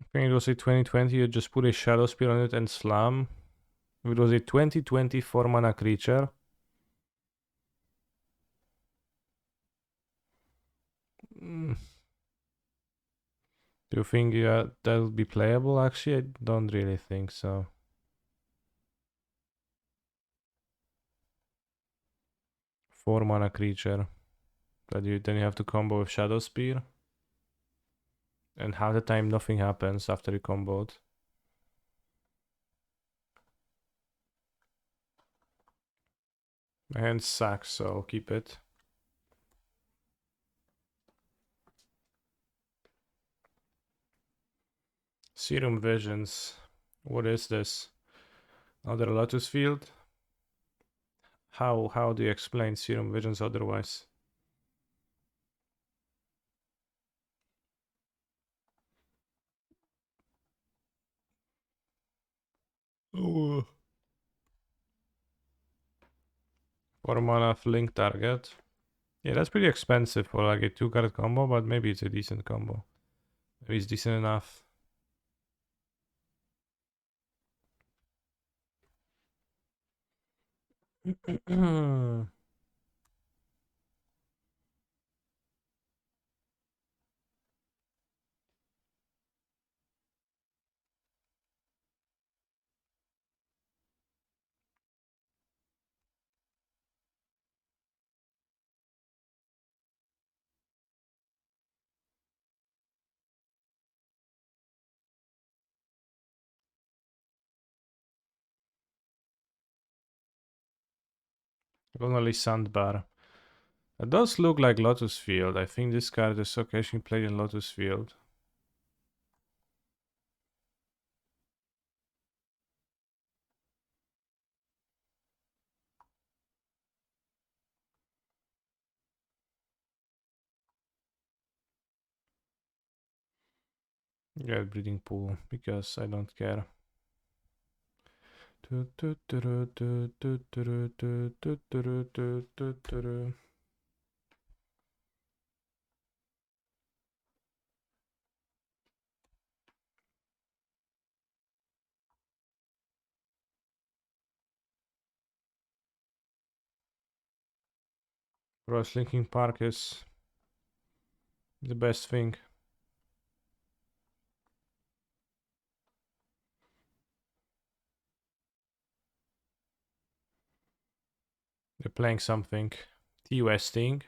I think it was a 2020, you just put a Shadow Spear on it and slam. If it was a 2020 4 mana creature. Do you think that would be playable? Actually, I don't really think so. 4 mana creature. Then you have to combo with Shadow Spear. And half the time nothing happens after you comboed. My hand sucks, so I'll keep it. Serum Visions. What is this? Another Lotus Field? How do you explain Serum Visions otherwise? Oh. 4 mana Link Target. Yeah, that's pretty expensive for like a 2-card combo, but maybe it's a decent combo. Maybe it's decent enough. Only Sandbar. It does look like Lotus Field. I think this card is occasionally played in Lotus Field. Yeah, breeding pool, because I don't care. Bros, Linkin Park is the best thing. They're playing something. T-Westing.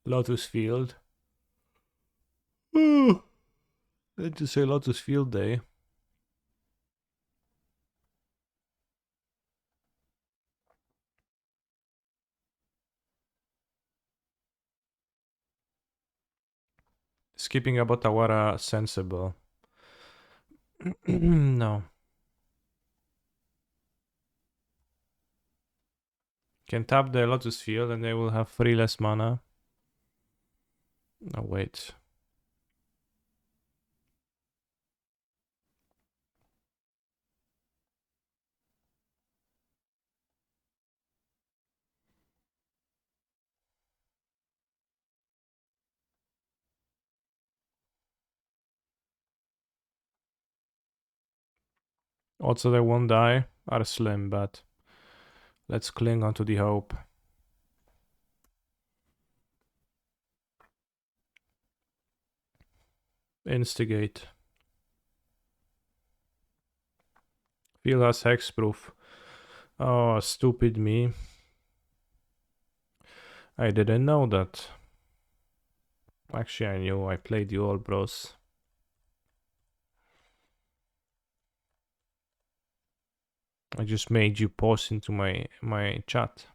Lotus Field. Let's just say Lotus Field Day. Skipping about Awara sensible. No. Can tap the Lotus Field and they will have 3 less mana. Oh, wait. Also, they won't die. Are slim, but let's cling on to the hope. Instigate. Field has hexproof. Oh, stupid me. I didn't know that. Actually, I knew. I played you all, bros. I just made you pause into my chat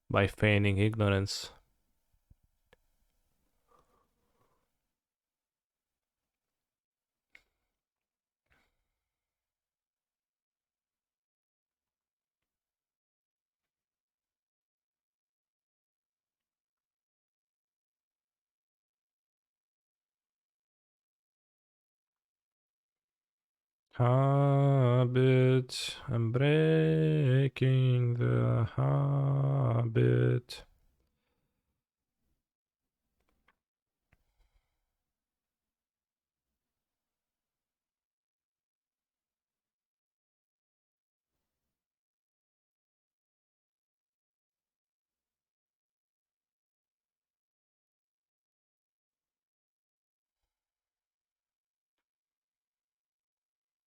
by feigning ignorance. Habit. I'm breaking the habit.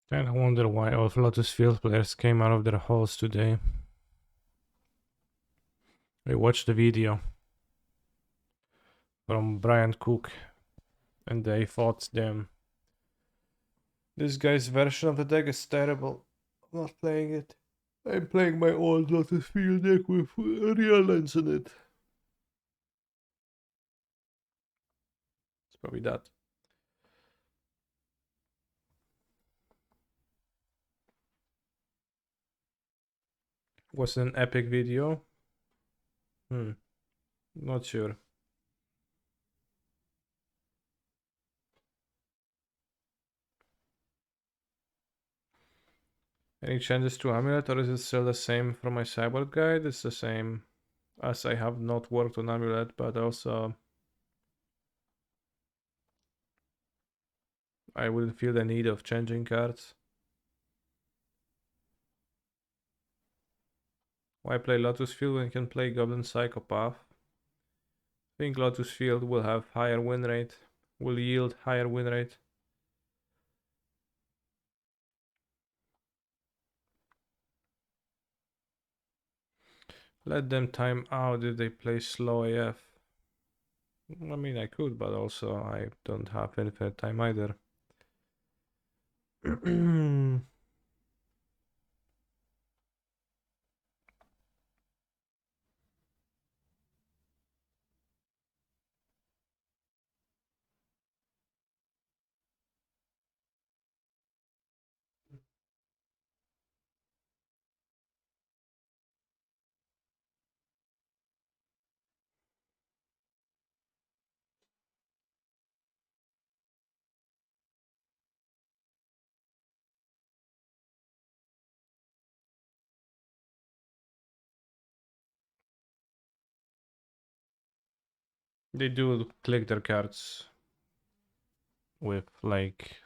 And I wonder why all Lotus Field players came out of their halls today. I watched the video from Brian Cook and they thought, damn, this guy's version of the deck is terrible. I'm not playing it. I'm playing my old Lotus Field deck with real lands in it. It's probably that. Was it an epic video? Not sure. Any changes to Amulet, or is it still the same from my sideboard guide? It's the same, as I have not worked on Amulet, but also I wouldn't feel the need of changing cards. Why play Lotus Field when you can play Goblin Psychopath? I think Lotus Field will have higher win rate, will yield higher win rate. Let them time out if they play slow AF. I mean, I could, but also I don't have infinite time either. They do click their cards with like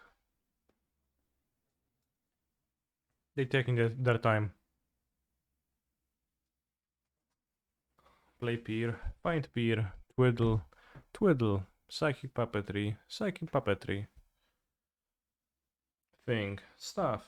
they taking their time. Play peer, find peer, twiddle, twiddle, psychic puppetry, thing, stuff.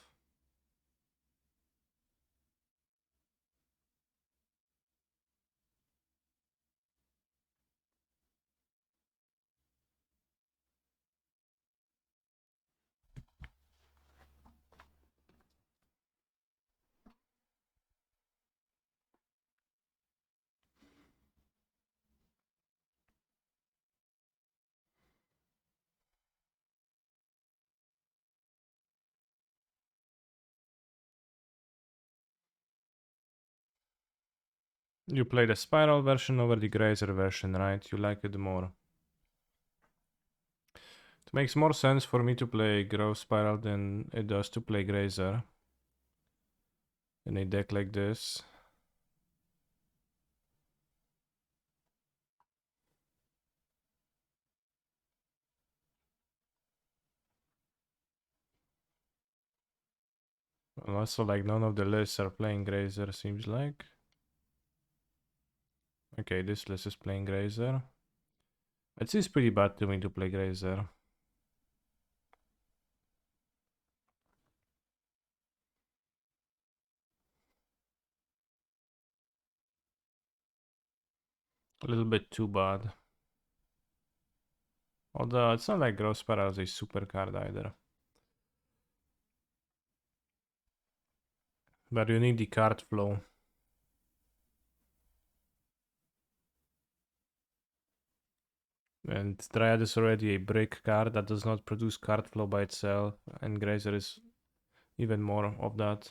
You play the spiral version over the grazer version, right? You like it more. It makes more sense for me to play growth spiral than it does to play grazer in a deck like this. And also, like, none of the lists are playing grazer, seems like. Okay, this list is playing grazer. It seems pretty bad to me to play grazer. A little bit too bad. Although it's not like growth spiral is a super card either. But you need the card flow. And Dryad is already a brick card that does not produce card flow by itself, and Grazer is even more of that.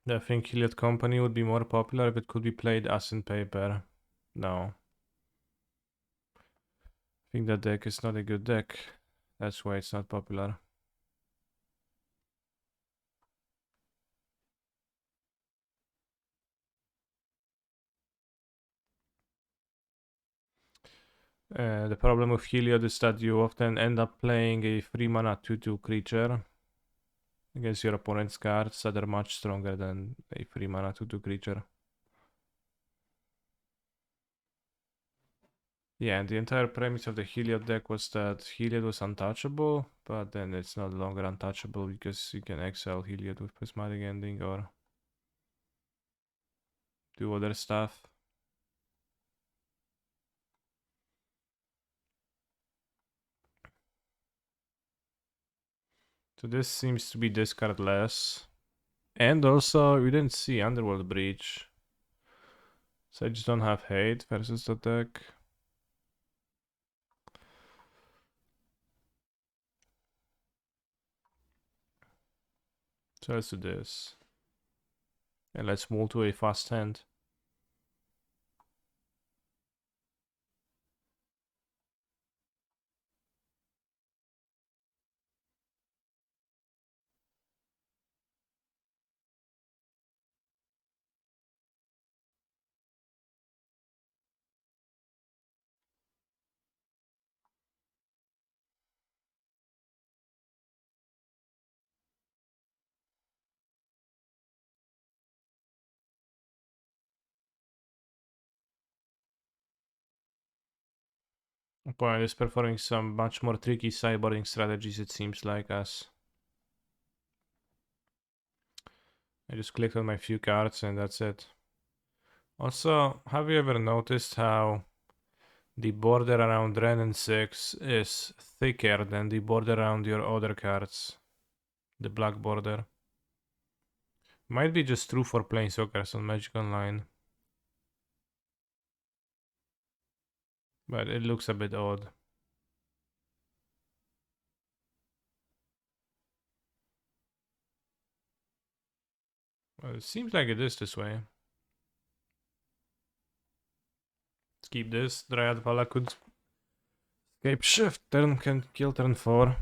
I think Heliod Company would be more popular if it could be played as in paper. No. I think that deck is not a good deck. That's why it's not popular. The problem with Heliod is that you often end up playing a 3 mana 2/2 creature against your opponent's cards that are much stronger than a 3 mana 2/2 creature. Yeah, and the entire premise of the Heliod deck was that Heliod was untouchable, but then it's no longer untouchable because you can exile Heliod with Prismatic Ending or do other stuff. So this seems to be discardless. And also, we didn't see Underworld Breach. So I just don't have hate versus the deck. So let's do this. And let's move to a fast hand. Opponent is performing some much more tricky sideboarding strategies, it seems like us. I just clicked on my few cards and that's it. Also, have you ever noticed how the border around Ren and 6 is thicker than the border around your other cards? The black border. Might be just true for Planeswalkers on Magic Online. But it looks a bit odd. Well, it seems like it is this way. Let's keep this. Dryad Vala could Scapeshift. Turn can kill turn 4.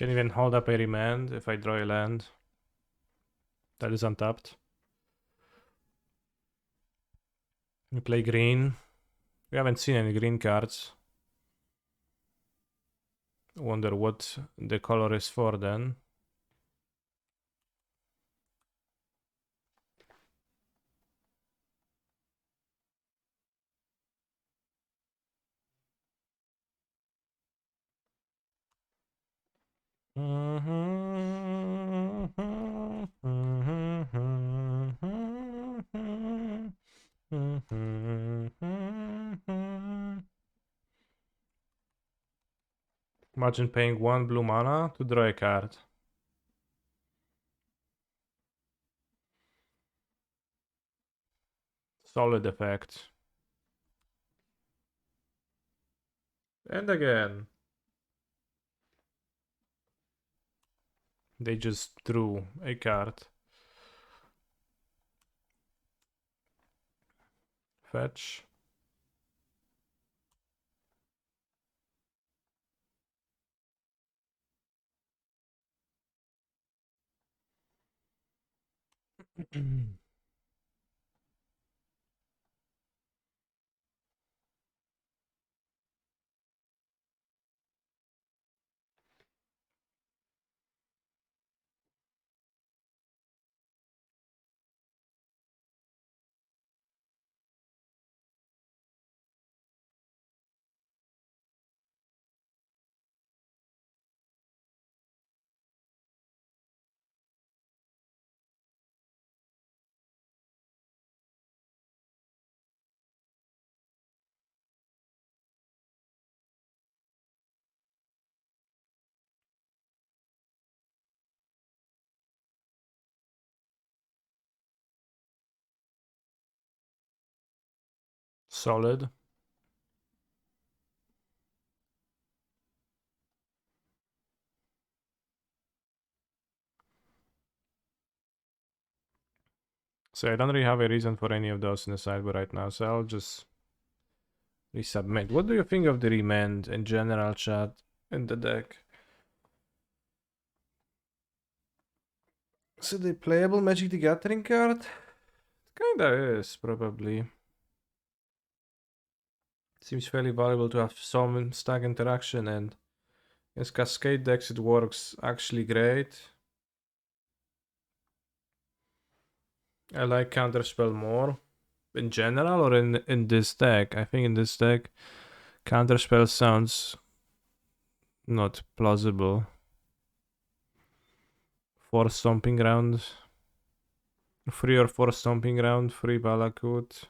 Can even hold up a remand if I draw a land that is untapped. We play green. We haven't seen any green cards. Wonder what the color is for then. Imagine paying 1 blue mana to draw a card. Solid effect. And again. They just drew a card. Fetch. Solid. So I don't really have a reason for any of those in the sideboard right now, so I'll just resubmit. What do you think of the remand in general, chat, in the deck? Is it a playable Magic the Gathering card? Kinda is, probably. Seems fairly valuable to have some stack interaction, and against Cascade decks it works actually great. I like Counterspell more. In general, or in this deck? I think in this deck, Counterspell sounds not plausible. 4 Stomping Ground. 3 or 4 Stomping Ground, 3 Balakut.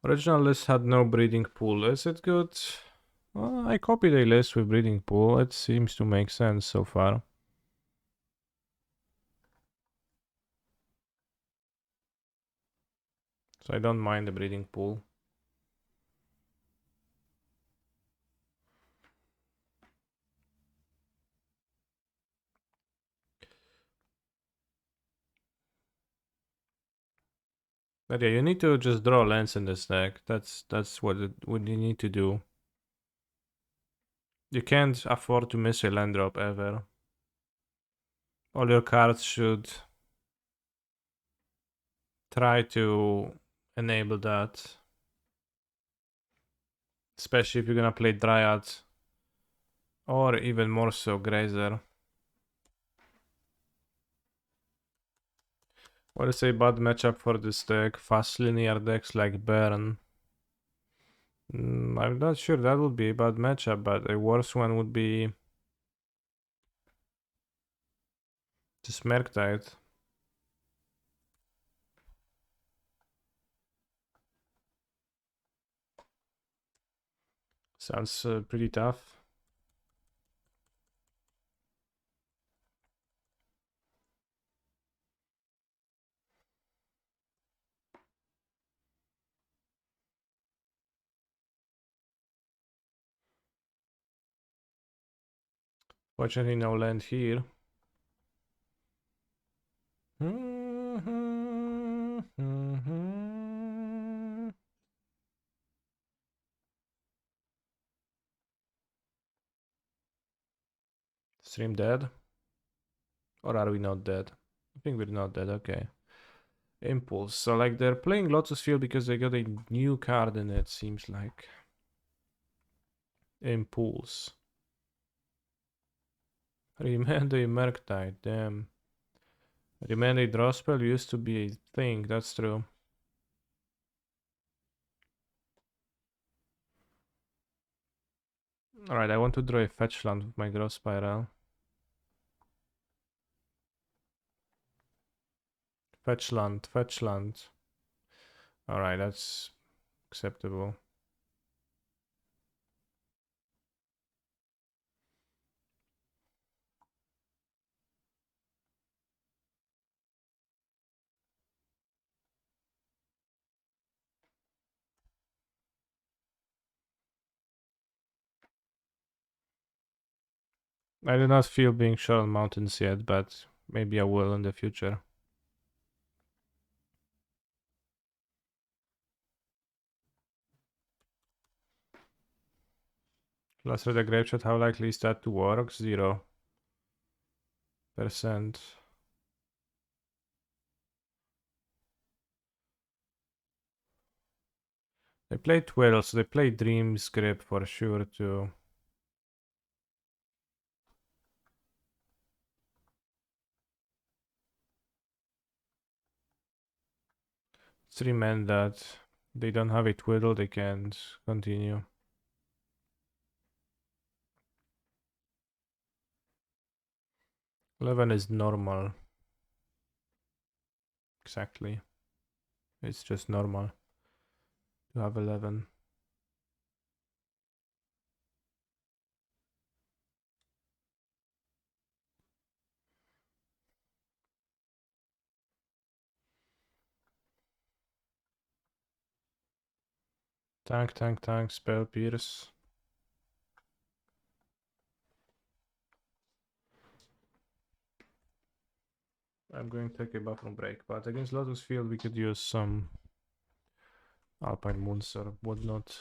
Original list had no breeding pool. Is it good? Well, I copied a list with breeding pool. It seems to make sense so far. So I don't mind the breeding pool. But yeah, you need to just draw lands in this deck. That's what you need to do. You can't afford to miss a land drop ever. All your cards should try to enable that. Especially if you're gonna play Dryad. Or even more so, Grazer. What is a bad matchup for this deck? Fast linear decks like Burn. I'm not sure that would be a bad matchup, but a worse one would be just Murktide. Sounds pretty tough. Fortunately, no land here. Stream dead? Or are we not dead? I think we're not dead, okay. Impulse. So like they're playing Lotus Field because they got a new card in it, seems like. Impulse. Remand a Murktide, damn. Remand a draw spell used to be a thing, that's true. Alright, I want to draw a fetch land with my Growth Spiral. Fetch land, fetch land. Alright, that's acceptable. I do not feel being shot on mountains yet, but maybe I will in the future. Let's read the grave shot. How likely is that to work? 0%. They play Twiddle, so they play Dream's Grip for sure too. Let's remind that they don't have a Twiddle, they can't continue. Eleven is normal. Exactly. It's just normal to have 11. Tank, spell pierce. I'm going to take a bathroom break, but against Lotus Field we could use some Alpine Moons or whatnot.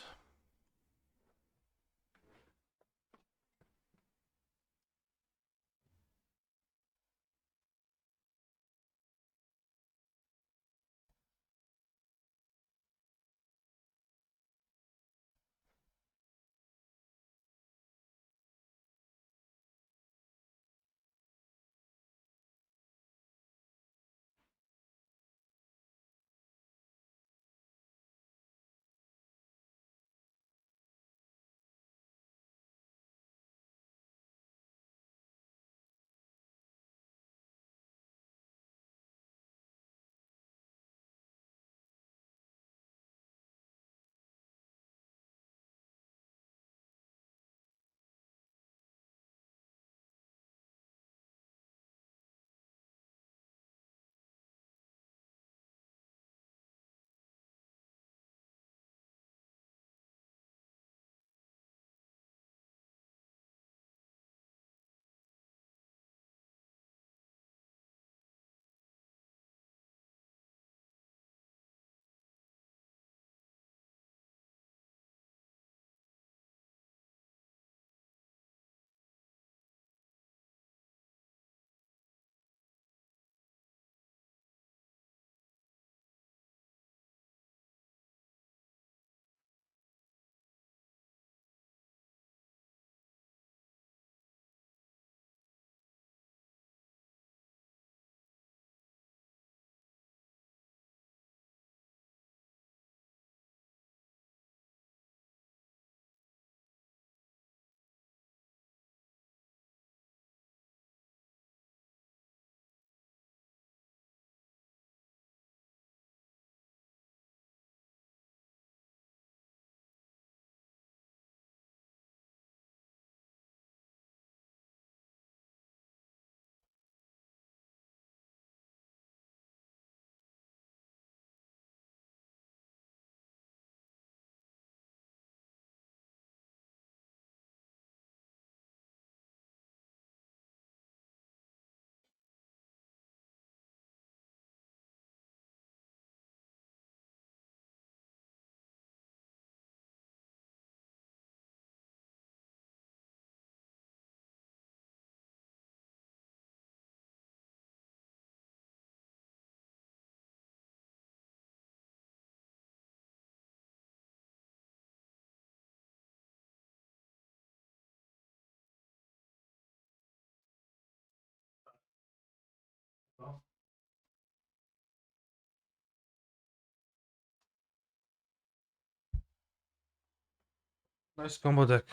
Nice combo deck.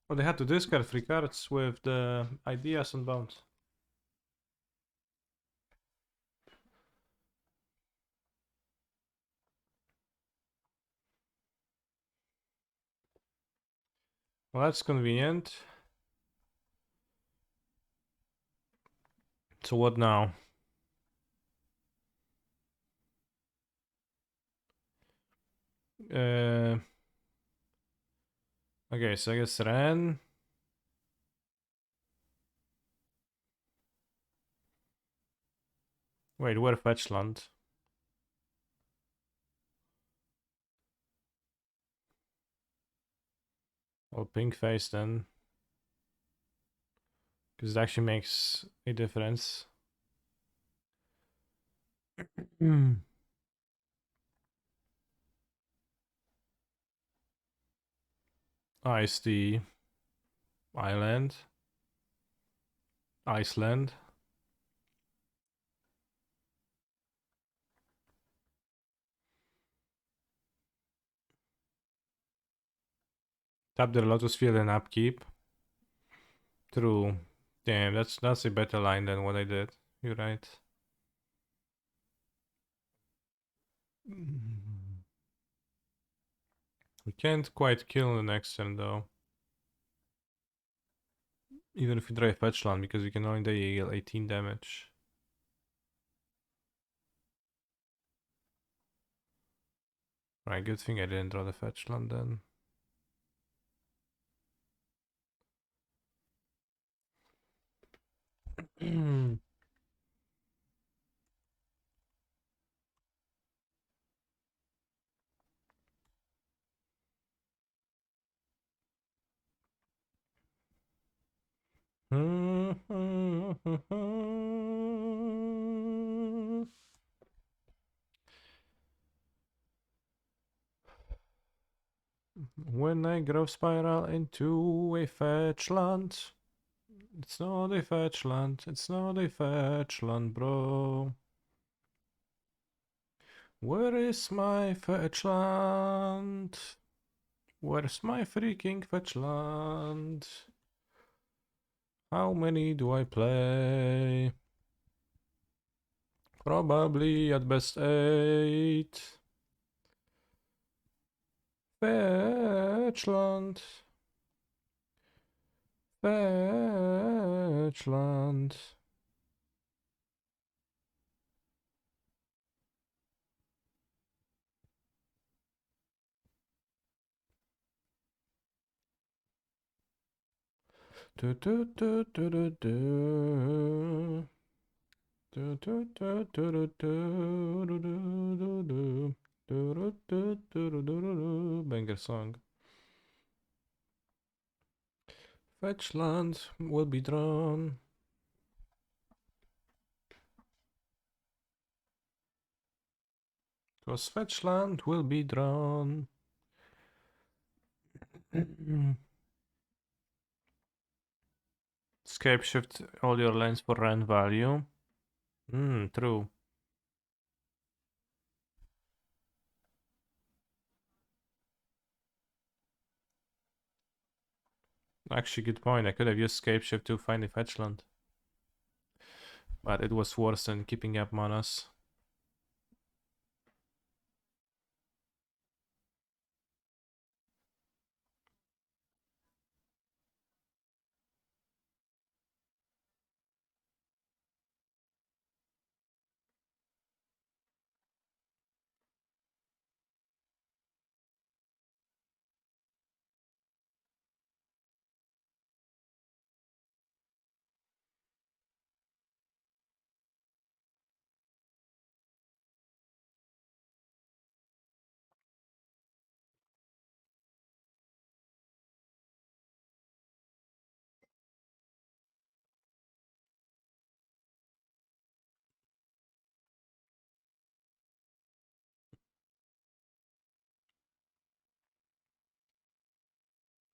Oh, they had to discard 3 cards with the ideas unbound. Well, that's convenient. So what now? Okay, so I guess Ren. Wait, where fetch land? Well, pink face then. Because it actually makes a difference. Ice the island. Iceland. Tap the Lotus Field and upkeep. True. Damn, that's a better line than what I did. You're right. We can't quite kill the next turn though. Even if we try fetch land, because we can only deal 18 damage. Right, good thing I didn't draw the fetch land then. When I grow spiral into a fetch land. It's not a fetch land, it's not a fetch land, bro. Where is my fetch land? Where's my freaking fetch land? How many do I play? Probably at best 8. Fetchland. Fetchland. Do do do do do do. Do do do do do do do do do. Do do do do do do. Banger song. Fetchland will be drawn. Cause Fetchland will be drawn. Scapeshift all your lands for rand value. True. Actually, good point. I could have used Scapeshift to find a fetchland. But it was worse than keeping up manas.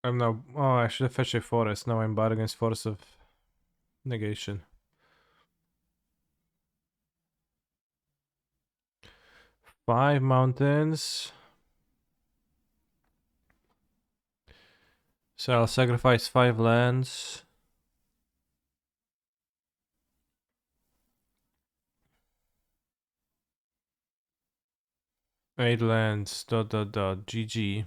I'm now. Oh, I should have fetched a forest. Now I'm bad against Force of Negation. 5 mountains. So I'll sacrifice 5 lands. Eight lands, GG.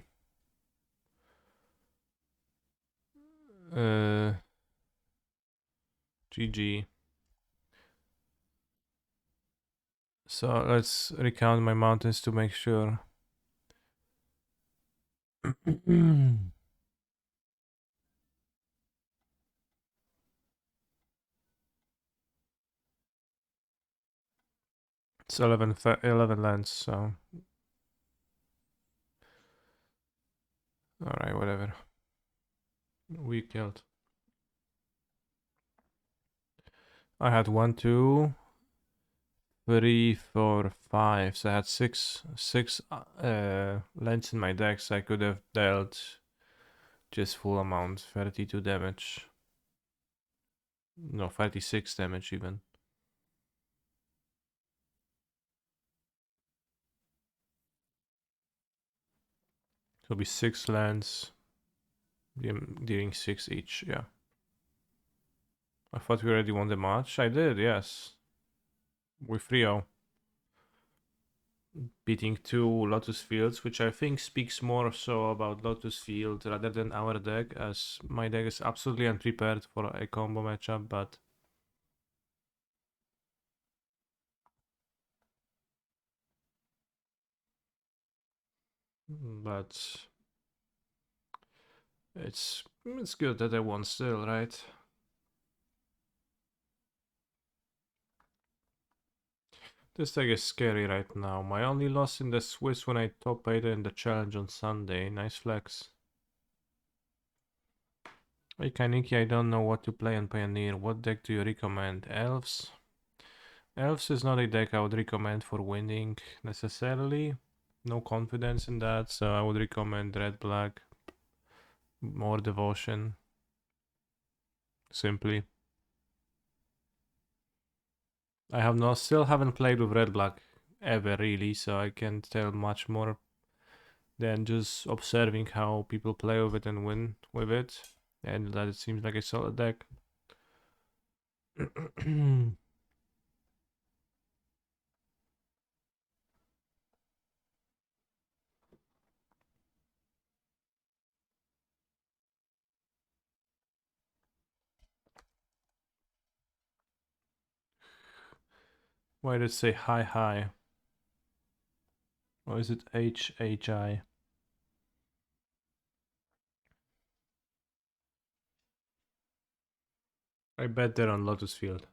GG. So let's recount my mountains to make sure. It's 11 lands, so... Alright, whatever. We killed. I had 1, 2, 3, 4, 5. So I had six lands in my deck, so I could have dealt just full amount, 32 damage. No, 36 damage even. It'll be 6 lands, dealing 6 each, yeah. I thought we already won the match. I did, yes. With Rio. Beating 2 Lotus Fields, which I think speaks more so about Lotus Field rather than our deck, as my deck is absolutely unprepared for a combo matchup, but... It's good that I won still, right? This deck is scary right now. My only loss in the Swiss when I top 8 in the challenge on Sunday. Nice flex. Hey Kaniki, I don't know what to play on Pioneer. What deck do you recommend? Elves? Elves is not a deck I would recommend for winning necessarily. No confidence in that, so I would recommend Red Black. More devotion. Simply. Still haven't played with Red Black ever really, so I can't tell much more than just observing how people play with it and win with it, and that it seems like a solid deck. Why does it say hi hi? Or is it HHI? I bet they're on Lotus Field.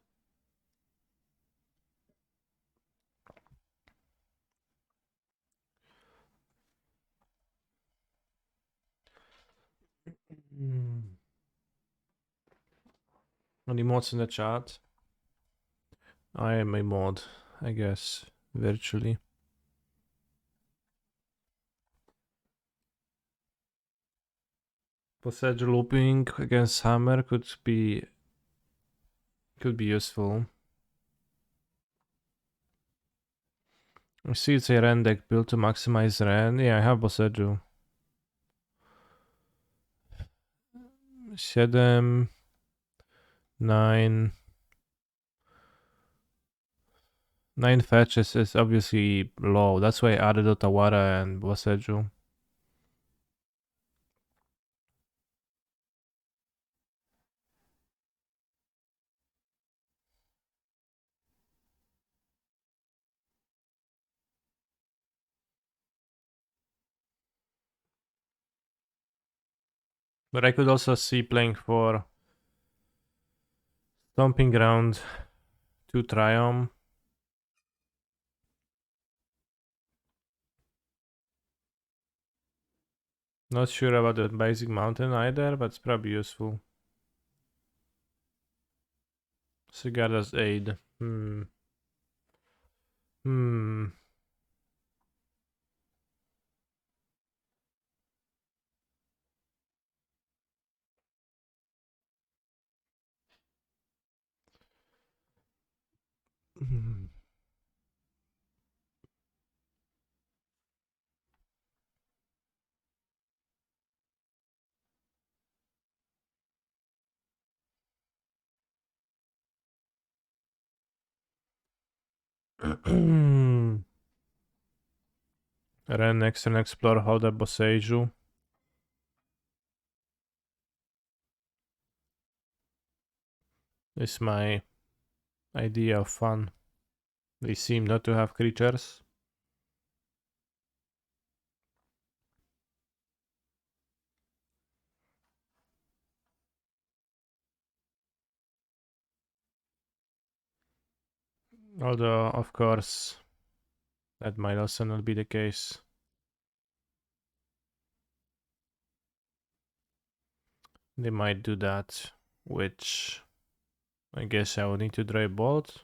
Any mods in the chat? I am a mod, I guess, virtually. Passage looping against Hammer could be useful. I see it's a Ren deck built to maximize Ren. Yeah, I have Boseju. 7, 9. 9 fetches is obviously low. That's why I added Otawara and Boseju. But I could also see playing for Stomping Ground to Triumph. Not sure about the basic mountain either, but it's probably useful. Sigarda's Aid. Ren, Extern Explorer, Holder, Boseiju. Is my idea of fun. They seem not to have creatures. Although, of course, that might also not be the case. They might do that, which I guess I would need to draw a bolt.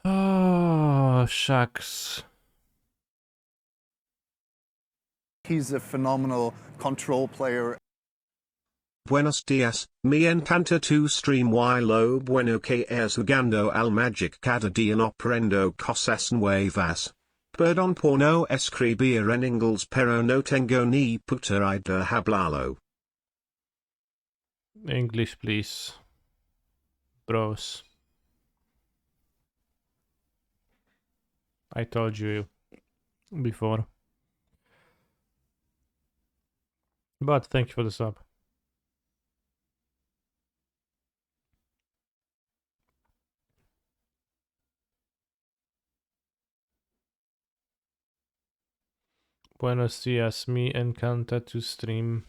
Oh, shucks. He's a phenomenal control player. Buenos dias, me encanta tu stream y lo bueno que es jugando al magic cada día no aprendo cosas nuevas. Perdón por no escribir en inglés pero no tengo ni puta idea hablarlo. English, please. Bros. I told you before. But thank you for the sub. Buenos dias, me encanta tu stream.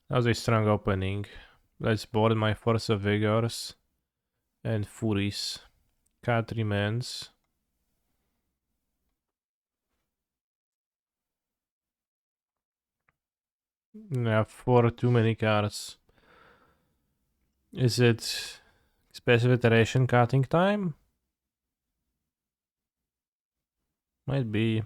That was a strong opening. Let's board my Force of Vigors and Furies. Card remains. Yeah, 4 too many cards. Is it special iteration cutting time? Might be.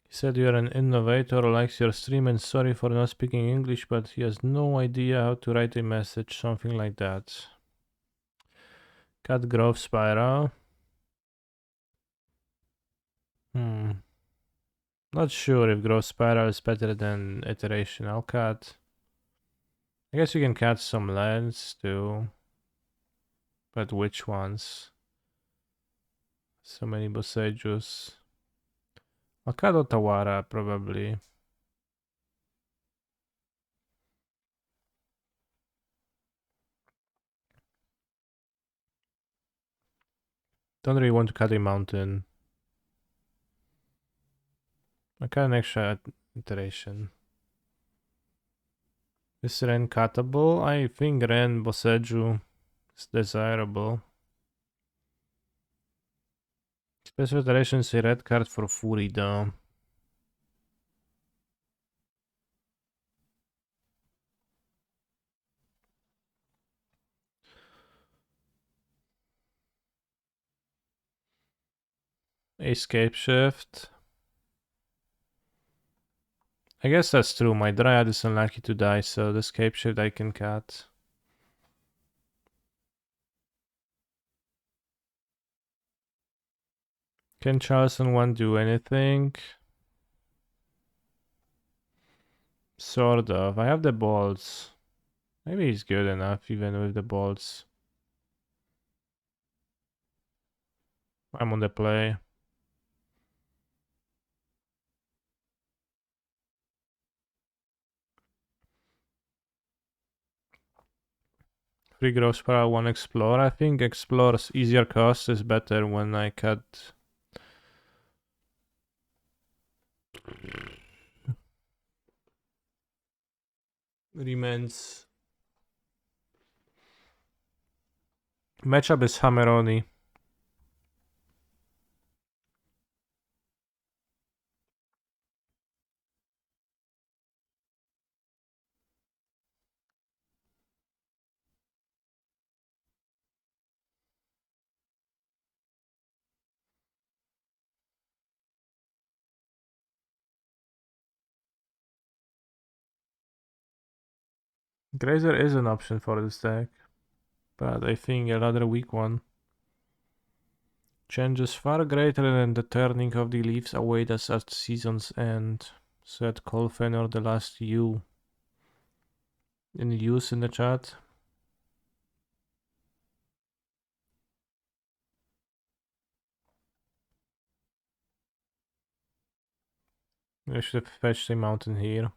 You said you're an innovator, likes your stream, and sorry for not speaking English, but he has no idea how to write a message, something like that. Cut Growth Spiral. Not sure if Growth Spiral is better than Iteration. I'll cut. I guess you can cut some lands too. But which ones? So many Bosejus. I'll cut Otawara probably. Don't really want to cut a mountain. I cut an extra iteration. Is Ren cuttable? I think Ren Boseju is desirable. Special iteration is a red card for Fury though. A Scapeshift. I guess that's true. My Dryad is unlikely to die, so the Scapeshift I can cut. Can Charleston 1 do anything? Sort of. I have the balls. Maybe he's good enough even with the balls. I'm on the play. Free growth power, 1 explore. I think explore's easier cost is better when I cut. Remains. Matchup is Hammeroni. Grazer is an option for this deck, but I think a rather weak one. Changes far greater than the turning of the leaves await us at season's end, said Colfenor the last you. Any use in the chat? I should have fetched a mountain here.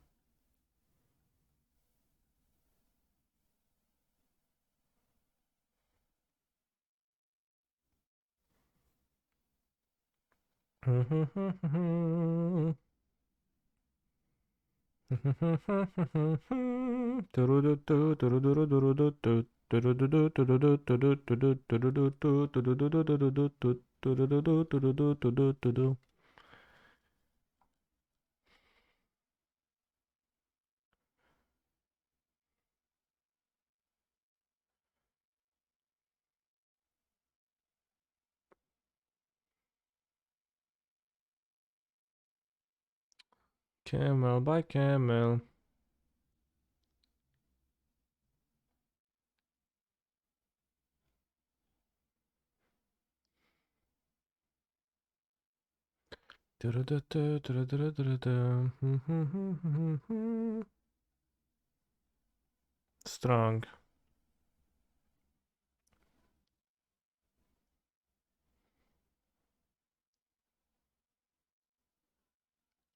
Camel by camel. Strong.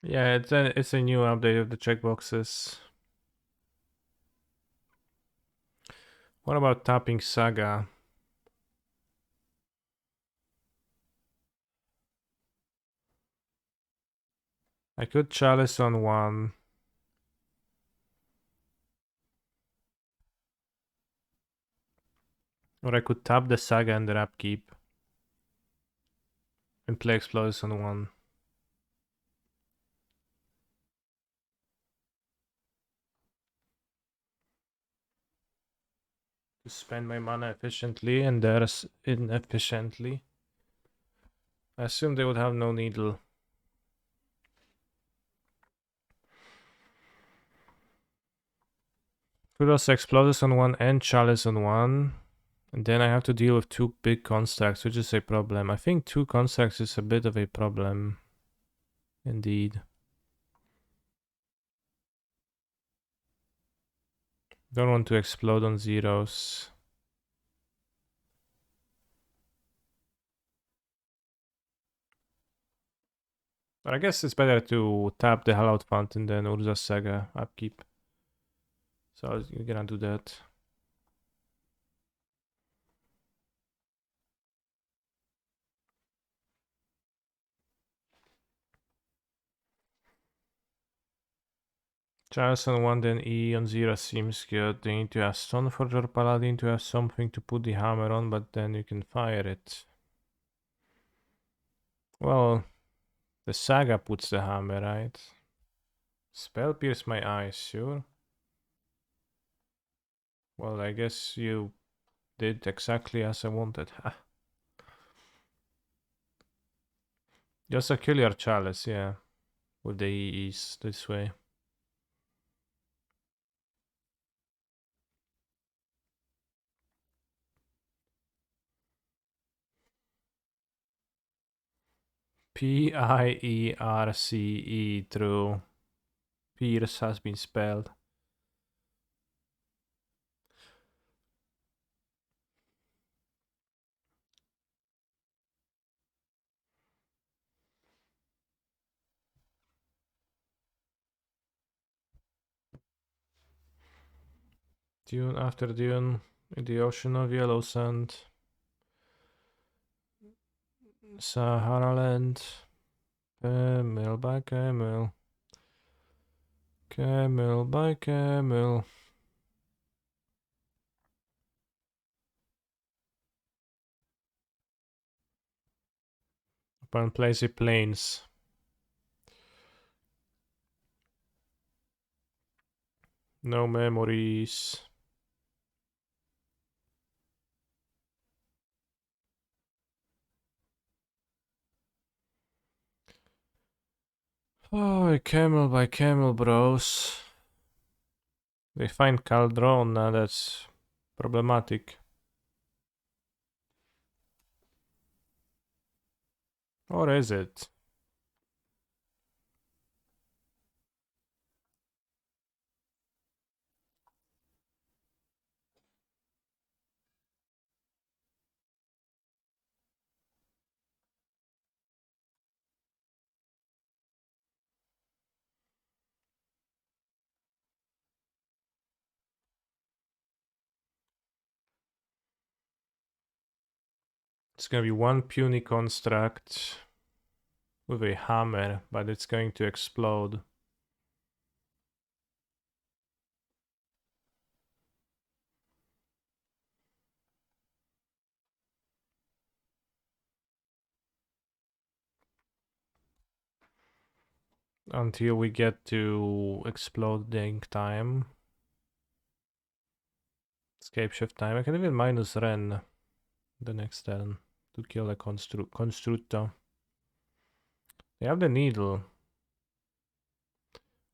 Yeah, it's a new update of the checkboxes. What about tapping Saga? I could chalice on one. Or I could tap the Saga and the upkeep. And play Explosives on one. To spend my mana efficiently and theirs inefficiently. I assume they would have no needle. Could also Explosives on one and Chalice on one. And then I have to deal with two big constructs, which is a problem. I think two constructs is a bit of a problem. Indeed. Don't want to explode on zeros. But I guess it's better to tap the Hallowed Fountain than Urza's Saga upkeep. So you're gonna do that. Charles on 1, then E on 0 seems good. They need to have Stoneforge or Paladin to have something to put the hammer on, but then you can fire it. Well, the Saga puts the hammer, right? Spell pierce my eyes, sure. Well, I guess you did exactly as I wanted. Just a kill your Chalice, yeah. With the EEs this way. Pierce, true. Pierce has been spelled. Dune after Dune in the ocean of yellow sand. Sahara land. Camel by camel. Camel by camel. Upon Plazy Plains. No memories. Oh, camel by camel, bros. They find Caldron, now that's problematic. Or is it? It's gonna be one puny construct with a hammer, but it's going to explode. Until we get to exploding time. Scapeshift time. I can even minus Ren the next turn to kill a Constructo. They have the needle.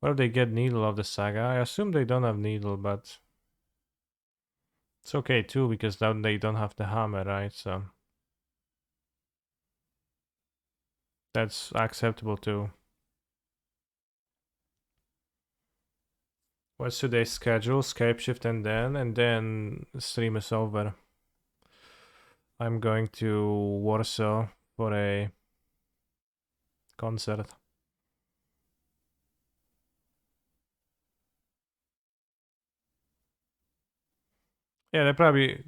What if they get needle of the saga? I assume they don't have needle, but it's okay too, because then they don't have the hammer, right? So that's acceptable too. What's today's schedule? Scapeshift and then stream is over. I'm going to Warsaw for a concert. Yeah,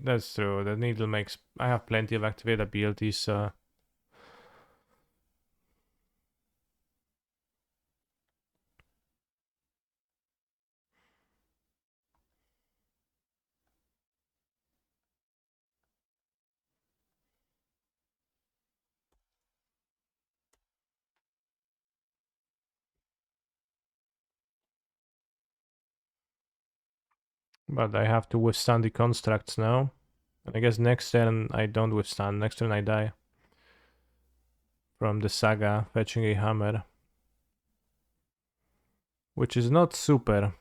that's true. The needle makes, I have plenty of activated abilities, so. But I have to withstand the constructs now. And I guess next turn I don't withstand. Next turn I die. From the saga, fetching a hammer. Which is not super.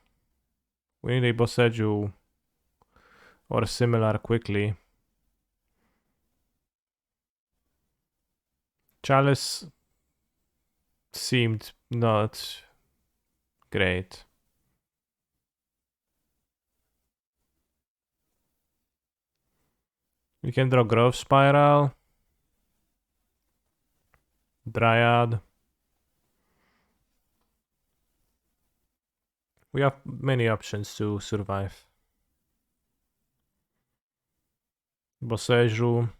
We need a Boseju or similar quickly. Chalice seemed not great. We can draw Growth Spiral. Dryad. We have many options to survive. Boseju.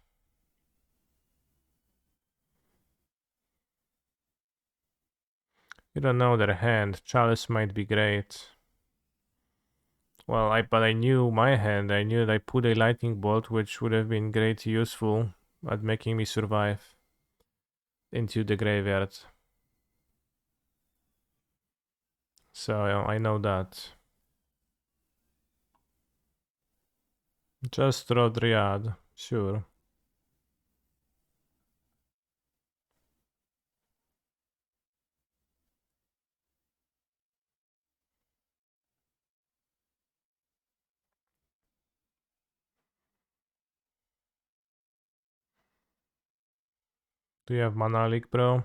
You don't know their hand. Chalice might be great. Well, but I knew my hand. I knew that I put a lightning bolt, which would have been great useful at making me survive into the graveyard. So I know that. Just draw Dryad, sure. Do you have Mana Leak, bro?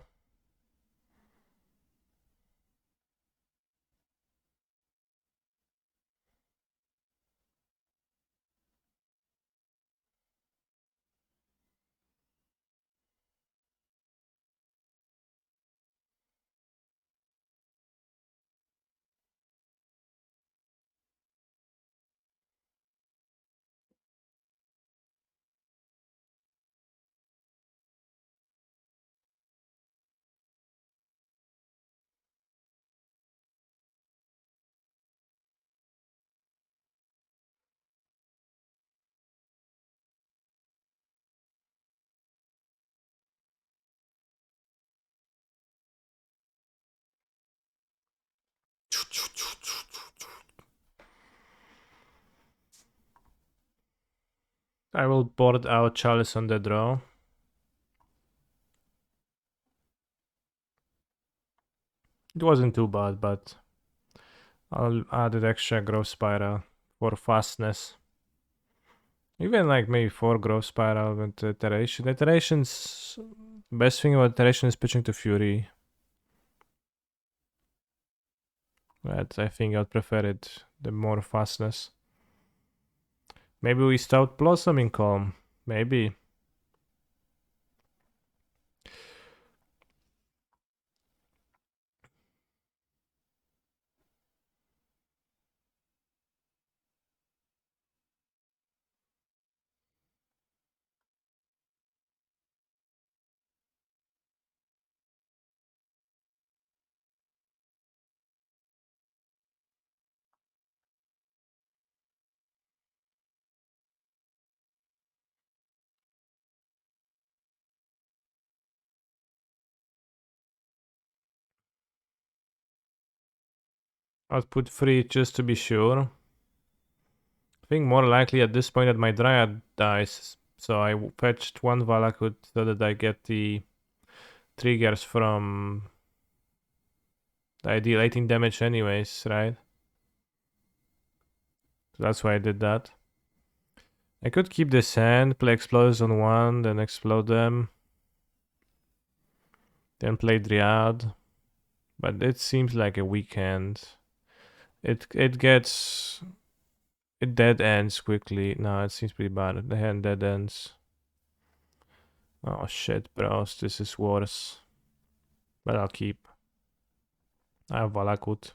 I will board out Chalice on the draw. It wasn't too bad, but I'll add an extra Growth Spiral for fastness. Even like maybe 4 Growth Spiral with iteration. Iterations Best thing about Terration is pitching to Fury. But I think I'd prefer it, the more fastness. Maybe we start Blossoming Calm. Maybe. I'd put 3 just to be sure. I think more likely at this point that my Dryad dies. So I fetched 1 Valakut so that I get the triggers from I deal 18 damage anyways, right? So that's why I did that. I could keep this hand, play Explosives on 1, then explode them. Then play Dryad. But it seems like a weak hand. It gets... It dead ends quickly. No, it seems pretty bad. The hand dead ends. Oh shit, bros. This is worse. But I'll keep. I have Valakut.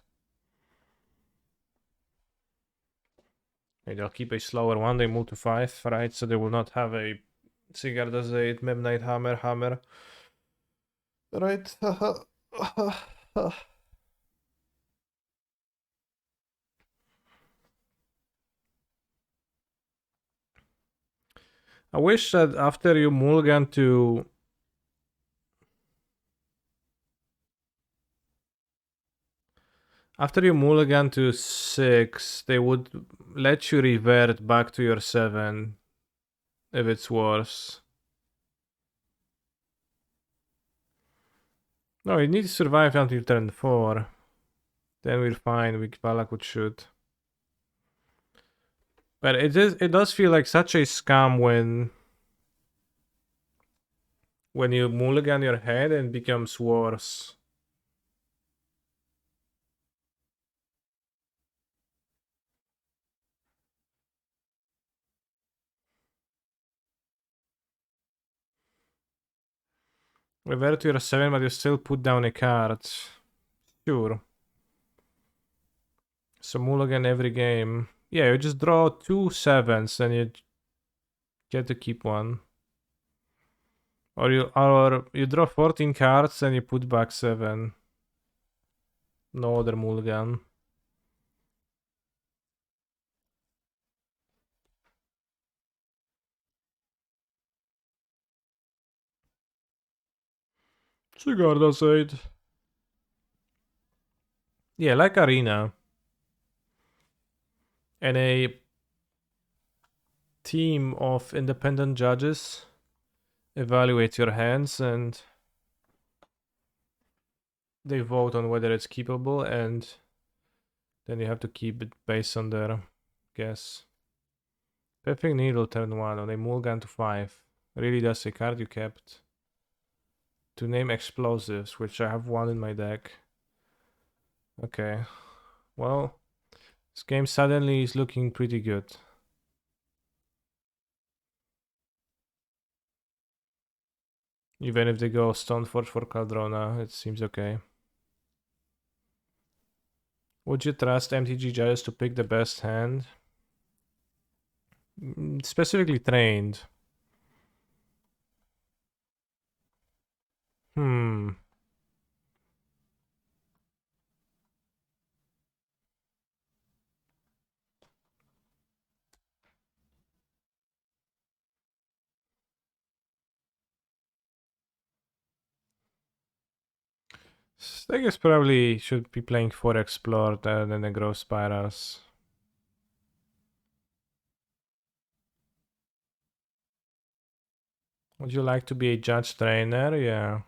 Maybe I'll keep a slower one. They move to 5, right? So they will not have a Sigarda's 8, Memnite Hammer. Right? I wish that after you mulligan to... After you mulligan to 6, they would let you revert back to your 7 if it's worse. No, you need to survive until turn 4. Then we're fine, Vala could shoot. But it does feel like such a scam when you mulligan your head and it becomes worse. Revert to your 7, but you still put down a card. Sure. So mulligan every game. Yeah, you just draw 2 7s and you get to keep one. Or you draw 14 cards and you put back 7. No other mulligan. Cigarda said. Yeah, like Arena. And a team of independent judges evaluate your hands and they vote on whether it's keepable, and then you have to keep it based on their guess. Perfect Needle turn 1 on a mulligan to 5. Really does a card you kept. To name explosives, which I have 1 in my deck. Okay. Well, this game suddenly is looking pretty good. Even if they go Stoneforge for Caldrona, it seems okay. Would you trust MTG judges to pick the best hand? Specifically trained. Hmm. I guess probably should be playing for Explore than the Growth Spirals. Would you like to be a judge trainer? Yeah.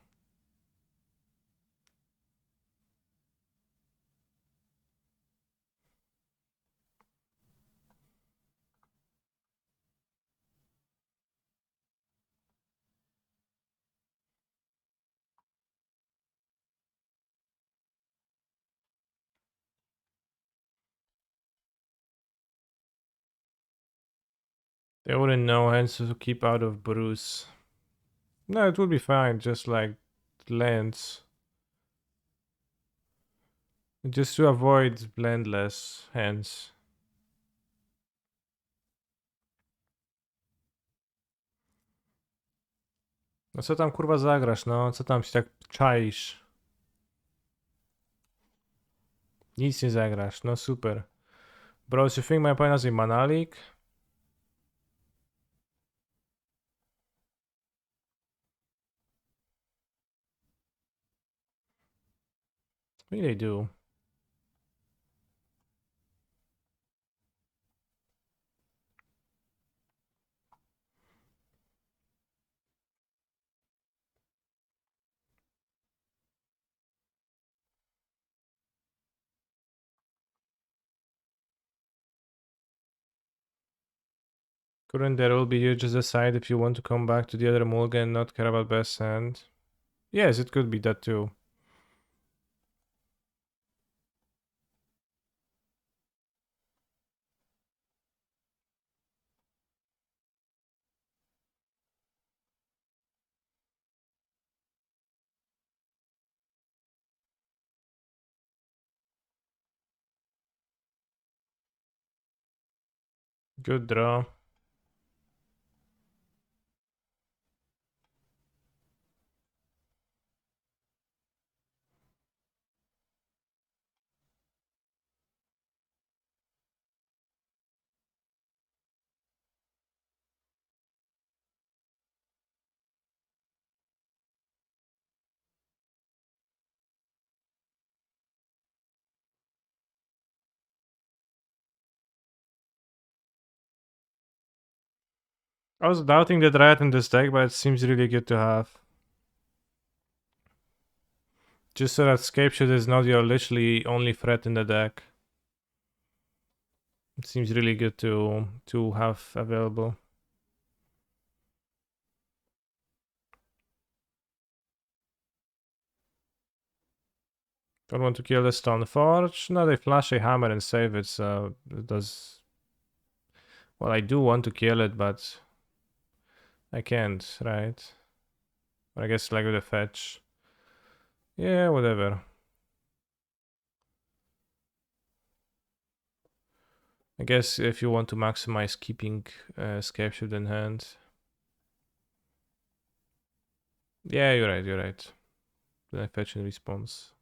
They wouldn't know hands to keep out of Bruce. No, it would be fine, just like lands. Just to avoid landless hands. No co tam kurwa zagrasz, no? Co tam się tak czaisz? Nic nie zagrasz, no super. Bros, you think my opponent has a mana leak? Maybe they do. Couldn't there will be you just decide if you want to come back to the other mulligan and not care about best hand? Yes, it could be that too. Good draw. I was doubting the Dryad in this deck, but it seems really good to have. Just so that Scapeshift is not your literally only threat in the deck. It seems really good to have available. Don't want to kill the Stoneforge. No, they flash a hammer and save it, so it does. Well, I do want to kill it, but I can't, right? But I guess like with a fetch. Yeah, whatever. I guess if you want to maximize keeping Scapeshift in hand. Yeah, you're right. Then I fetch in response.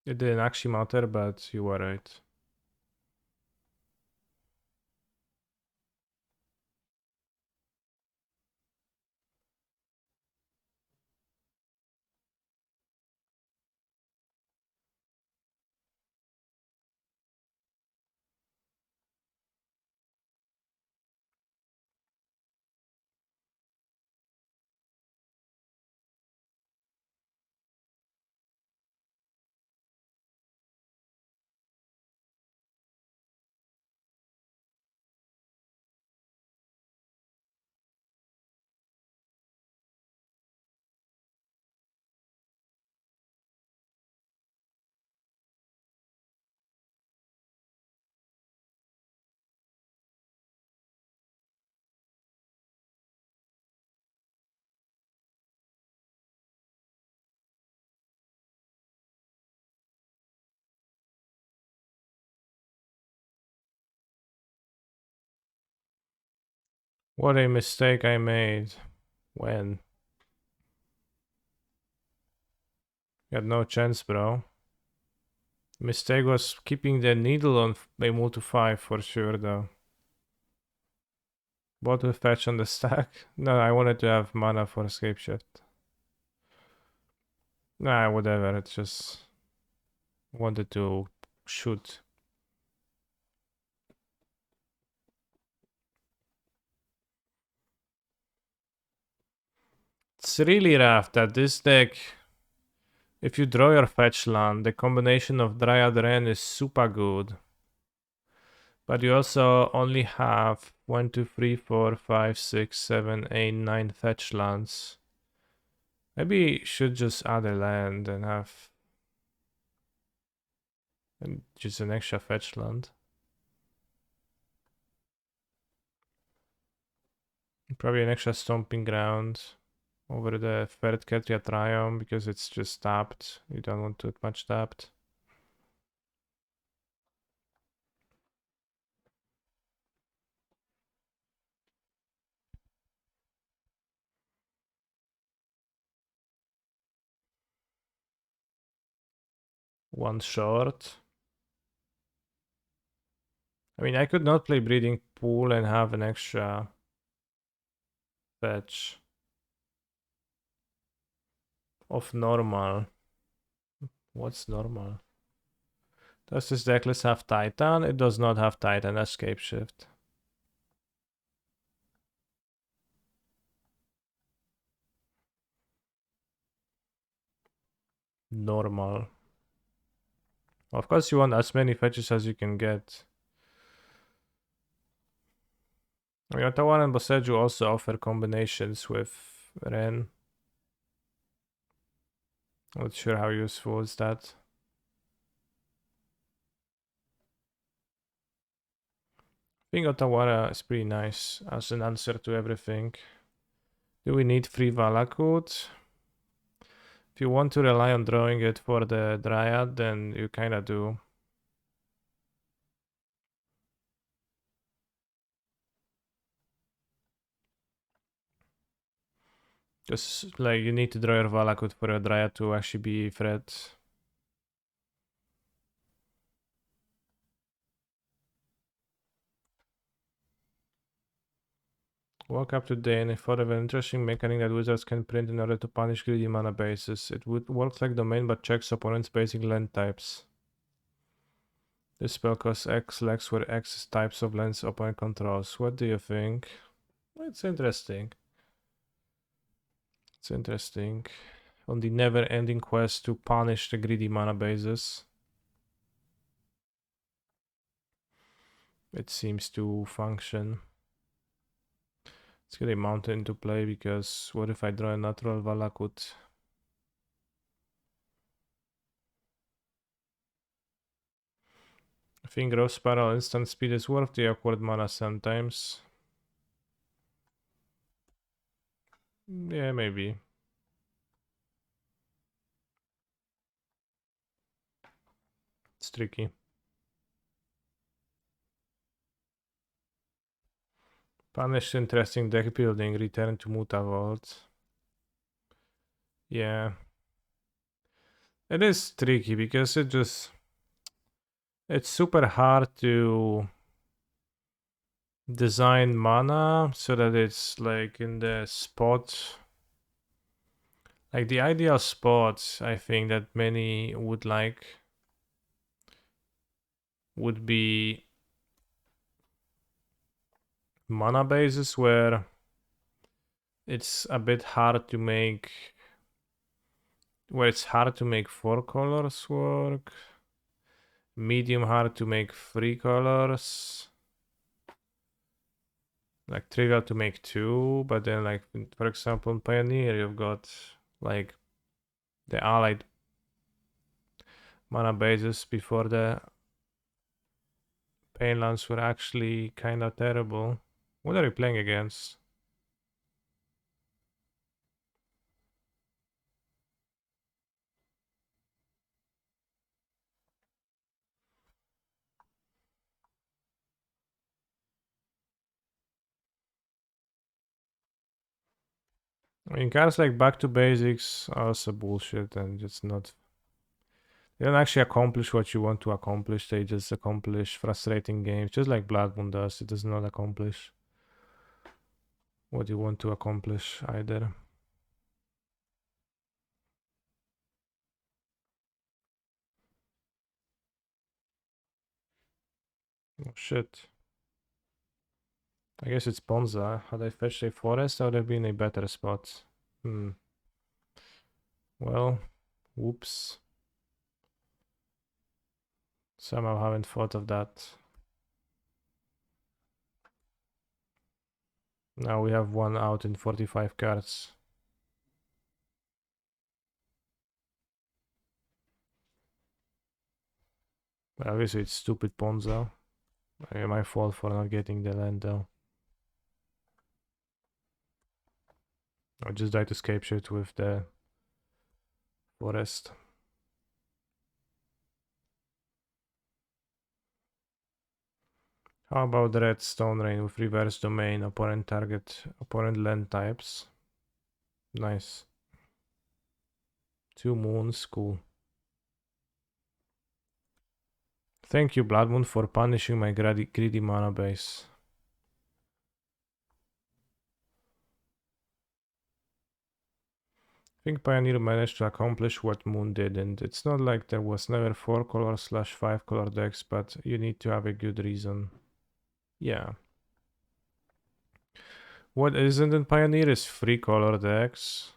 It didn't actually matter, but you were right. What a mistake I made. When? You had no chance, bro. Mistake was keeping the needle on a move to 5 for sure, though. What will fetch on the stack? No, I wanted to have mana for Scapeshift. Nah, whatever. It's just wanted to shoot. It's really rough that this deck, if you draw your fetch land, the combination of Dryad Ren is super good. But you also only have 1, 2, 3, 4, 5, 6, 7, 8, 9 fetch lands. Maybe you should just add a land and have And just an extra fetch land. Probably an extra stomping ground over the third Ketria Triumph because it's just tapped. You don't want too much tapped. One short. I mean, I could not play Breeding Pool and have an extra fetch of normal. What's normal? Does this decklist have Titan? It does not have Titan. That's Scapeshift. Normal. Of course, you want as many fetches as you can get. I mean, Ottawa and Boseju also offer combinations with Ren. Not sure how useful is that. I think Ottawa is pretty nice as an answer to everything. Do we need free Valakut? If you want to rely on drawing it for the Dryad, then you kinda do. Because, like, you need to draw your Valakut for your Dryad to actually be threat. Woke up today and I thought of an interesting mechanic that wizards can print in order to punish greedy mana bases. It would work like domain but checks opponent's basic land types. This spell costs X legs where X is types of lands opponent controls. What do you think? It's interesting. It's interesting. On the never-ending quest to punish the greedy mana bases, it seems to function. Let's get a mountain into play because what if I draw a natural Valakut? I think Growth Spiral instant speed is worth the awkward mana sometimes. Yeah, maybe. It's tricky. Punish interesting deck building, return to Mutavault. Yeah. It is tricky because it's super hard to design mana so that it's like in the spot, like the ideal spots I think that many would like would be mana bases where it's a bit hard to make, where it's hard to make 4 colors work, medium hard to make 3 colors, like trivial to make 2, but then like for example in Pioneer you've got like the allied mana bases before the Painlands were actually kind of terrible. What are you playing against? I mean, cards like Back to Basics are also bullshit and it's not. They don't actually accomplish what you want to accomplish. They just accomplish frustrating games, just like Blood Moon does. It does not accomplish what you want to accomplish either. Oh shit. I guess it's Bonza. Had I fetched a forest, I would have been in a better spot. Well, whoops. Somehow haven't thought of that. Now we have 1 out in 45 cards. Obviously, it's stupid Ponzo. My fault for not getting the land though. I just died to Scapeshift with the forest. How about the red stone rain with reverse domain, opponent target, opponent land types? Nice. 2 moons, cool. Thank you, Blood Moon, for punishing my greedy mana base. I think Pioneer managed to accomplish what Moon didn't. It's not like there was never 4 color / 5 color decks, but you need to have a good reason. Yeah. What isn't in Pioneer is 3 color decks.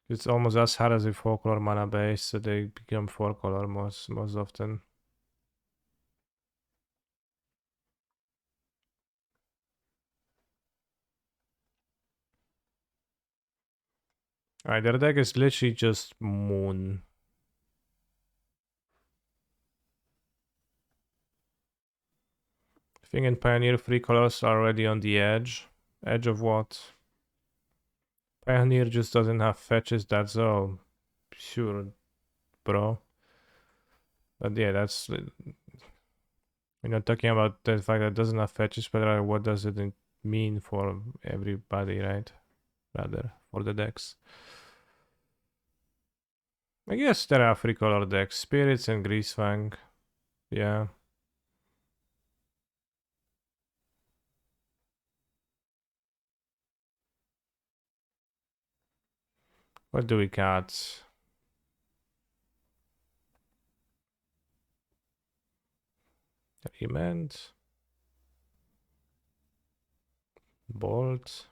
It's almost as hard as a 4 color mana base, so they become 4 color most often. Alright, their deck is literally just Moon. I think in Pioneer 3 colors are already on the edge. Edge of what? Pioneer just doesn't have fetches, that's all. Sure, bro. But yeah, that's... talking about the fact that it doesn't have fetches, but what does it mean for everybody, right? Rather, for the decks. I guess there are 3 color decks. Spirits and Greasefang. Yeah. What do we got? Remand. Bolt.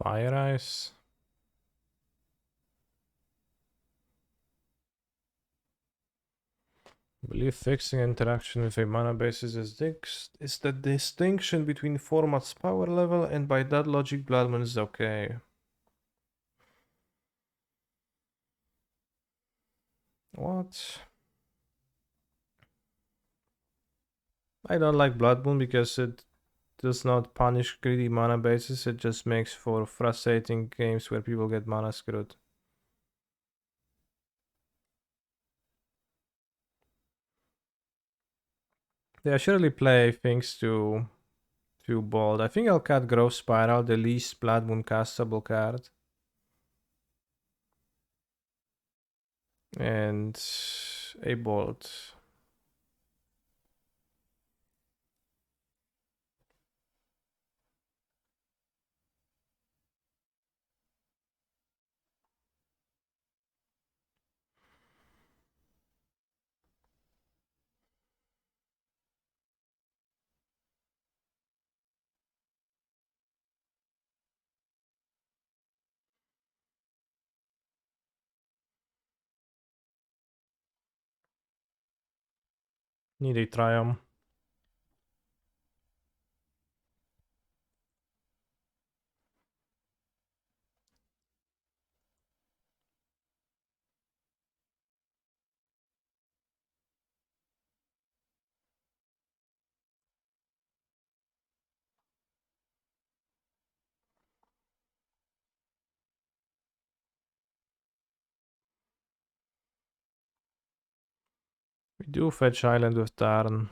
Fire Ice. I believe fixing interaction with a mana base is the distinction between format's power level, and by that logic, Bloodmoon is okay. What? I don't like Bloodmoon because it does not punish greedy mana bases, it just makes for frustrating games where people get mana screwed. Yeah, surely play things too bold. I think I'll cut Growth Spiral, the least Bloodmoon castable card. And a Bolt. Need a Triumph. We do fetch Island with Tarn.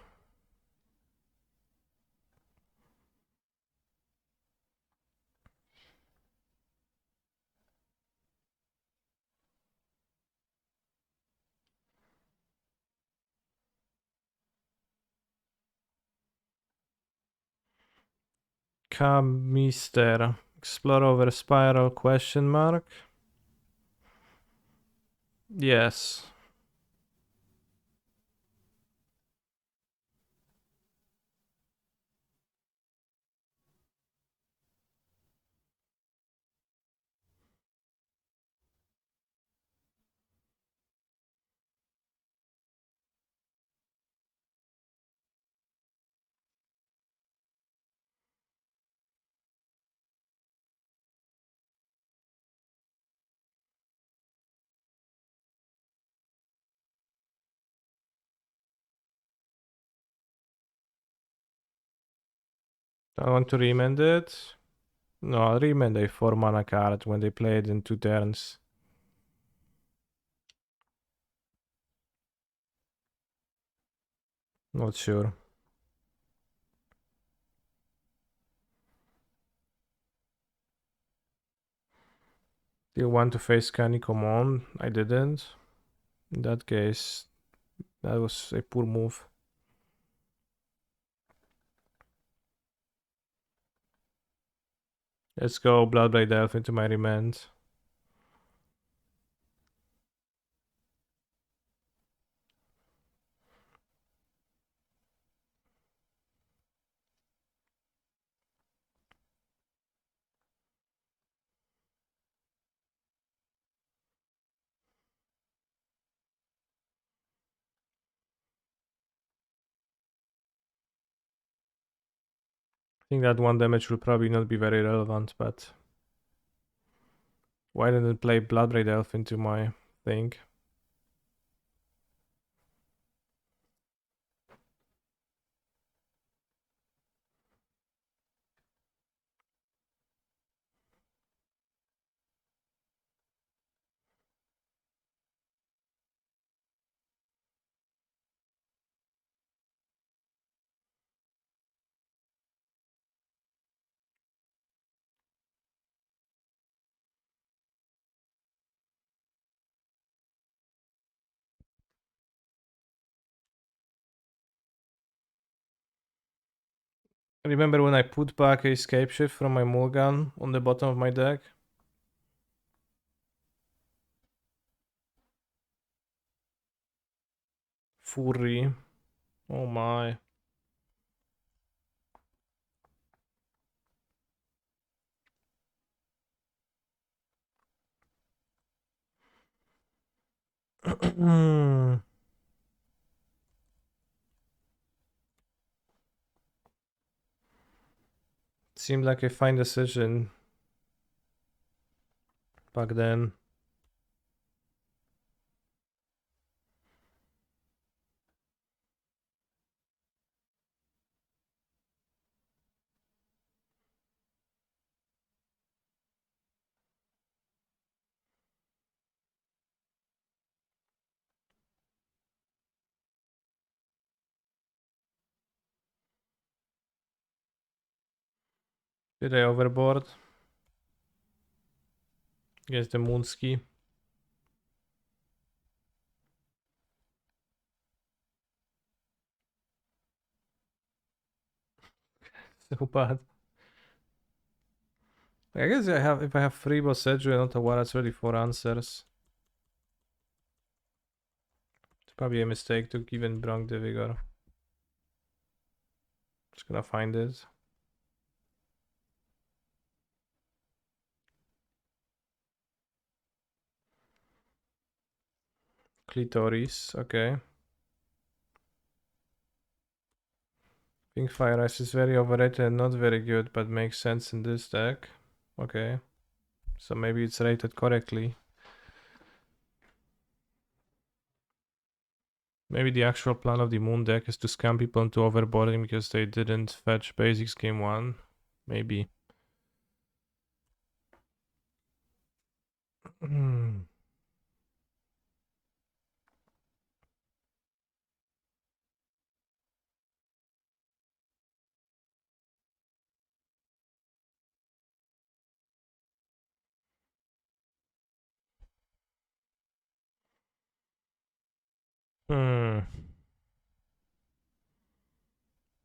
Mister. Explore over Spiral question mark? Yes. I want to remand it. No, I'll remand a 4 mana card when they play it in 2 turns. Not sure. Do you want to face Canny Command? I didn't. In that case, that was a poor move. Let's go Bloodblade Elf into my remand. I think that 1 damage will probably not be very relevant, but why didn't it play Bloodbraid Elf into my thing? Remember when I put back a Scapeshift from my mulligan on the bottom of my deck? Fury. Oh my. Seemed like a fine decision back then. Did I overboard? Guess the Moonski. So bad. I guess if I have 3 Boseju and Otawara, it's really 4 answers. It's probably a mistake to even bring the Vigor. Just gonna find it. Clitoris, okay. Pink Fire Ice is very overrated and not very good, but makes sense in this deck. Okay. So maybe it's rated correctly. Maybe the actual plan of the Moon deck is to scam people into overboarding because they didn't fetch basics game 1. Maybe. Hmm.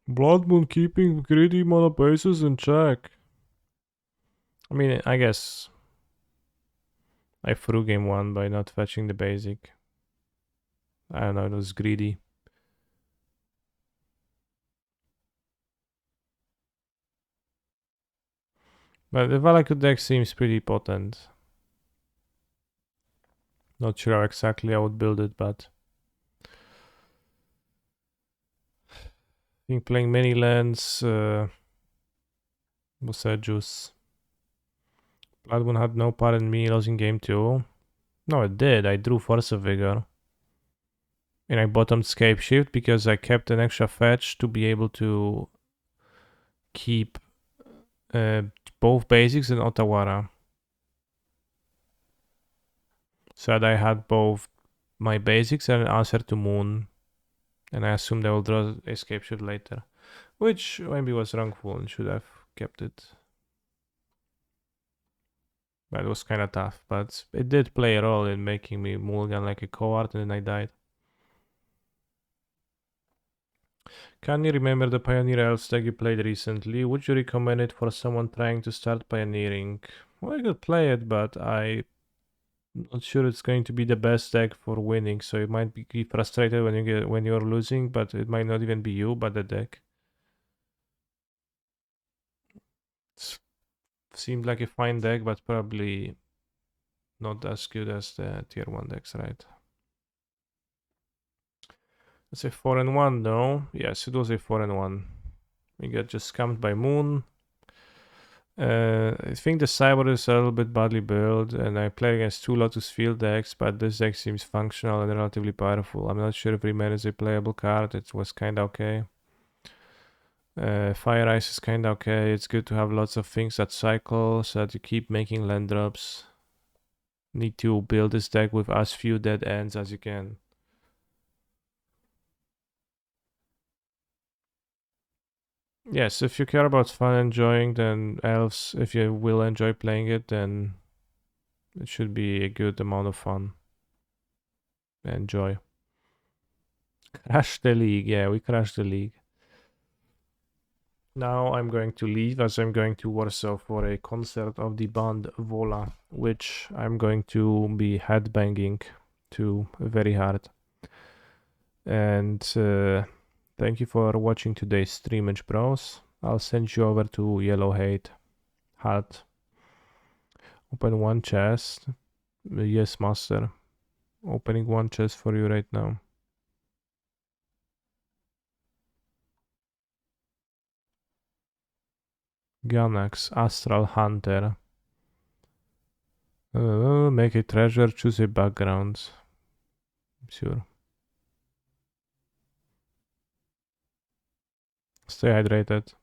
Blood Moon keeping greedy mana bases in check. I mean, I guess I threw game 1 by not fetching the basic. I don't know, it was greedy. But the Valakut deck seems pretty potent. Not sure how exactly I would build it, but I think playing many lands was a juice. Blood Moon had no part in me losing game 2. No, it did. I drew Force of Vigor. And I bottomed Scapeshift because I kept an extra fetch to be able to keep both basics and Otawara. So that I had both my basics and an answer to Moon. And I assumed I will draw Escape Shift later. Which maybe was wrongful and should have kept it. That was kind of tough, but it did play a role in making me mulligan like a coward, and then I died. Can you remember the Pioneer Elves deck you played recently? Would you recommend it for someone trying to start pioneering? Well, I could play it, but I'm not sure it's going to be the best deck for winning. So you might be frustrated when you're losing, but it might not even be you, but the deck. Seemed like a fine deck, but probably not as good as the tier 1 decks, right? It's a 4-1 though. Yes, it was a 4-1. We got just scammed by Moon. I think the Cyber is a little bit badly built, and I play against 2 Lotus Field decks, but this deck seems functional and relatively powerful. I'm not sure if Remain is a playable card. It was kinda okay. Fire Ice is kinda okay. It's good to have lots of things that cycle so that you keep making land drops. Need to build this deck with as few dead ends as you can. Yes, if you care about fun enjoying, then Elves, if you will enjoy playing it, then it should be a good amount of fun. Enjoy. Crash the league. Yeah, we crashed the league. Now I'm going to leave as I'm going to Warsaw for a concert of the band Vola, which I'm going to be headbanging to very hard. And thank you for watching today's streamage, bros. I'll send you over to Yellow Hate Hat. Open one chest. Yes, master. Opening one chest for you right now. Ganax, Astral Hunter. Make a treasure, choose a background. Sure. Stay hydrated.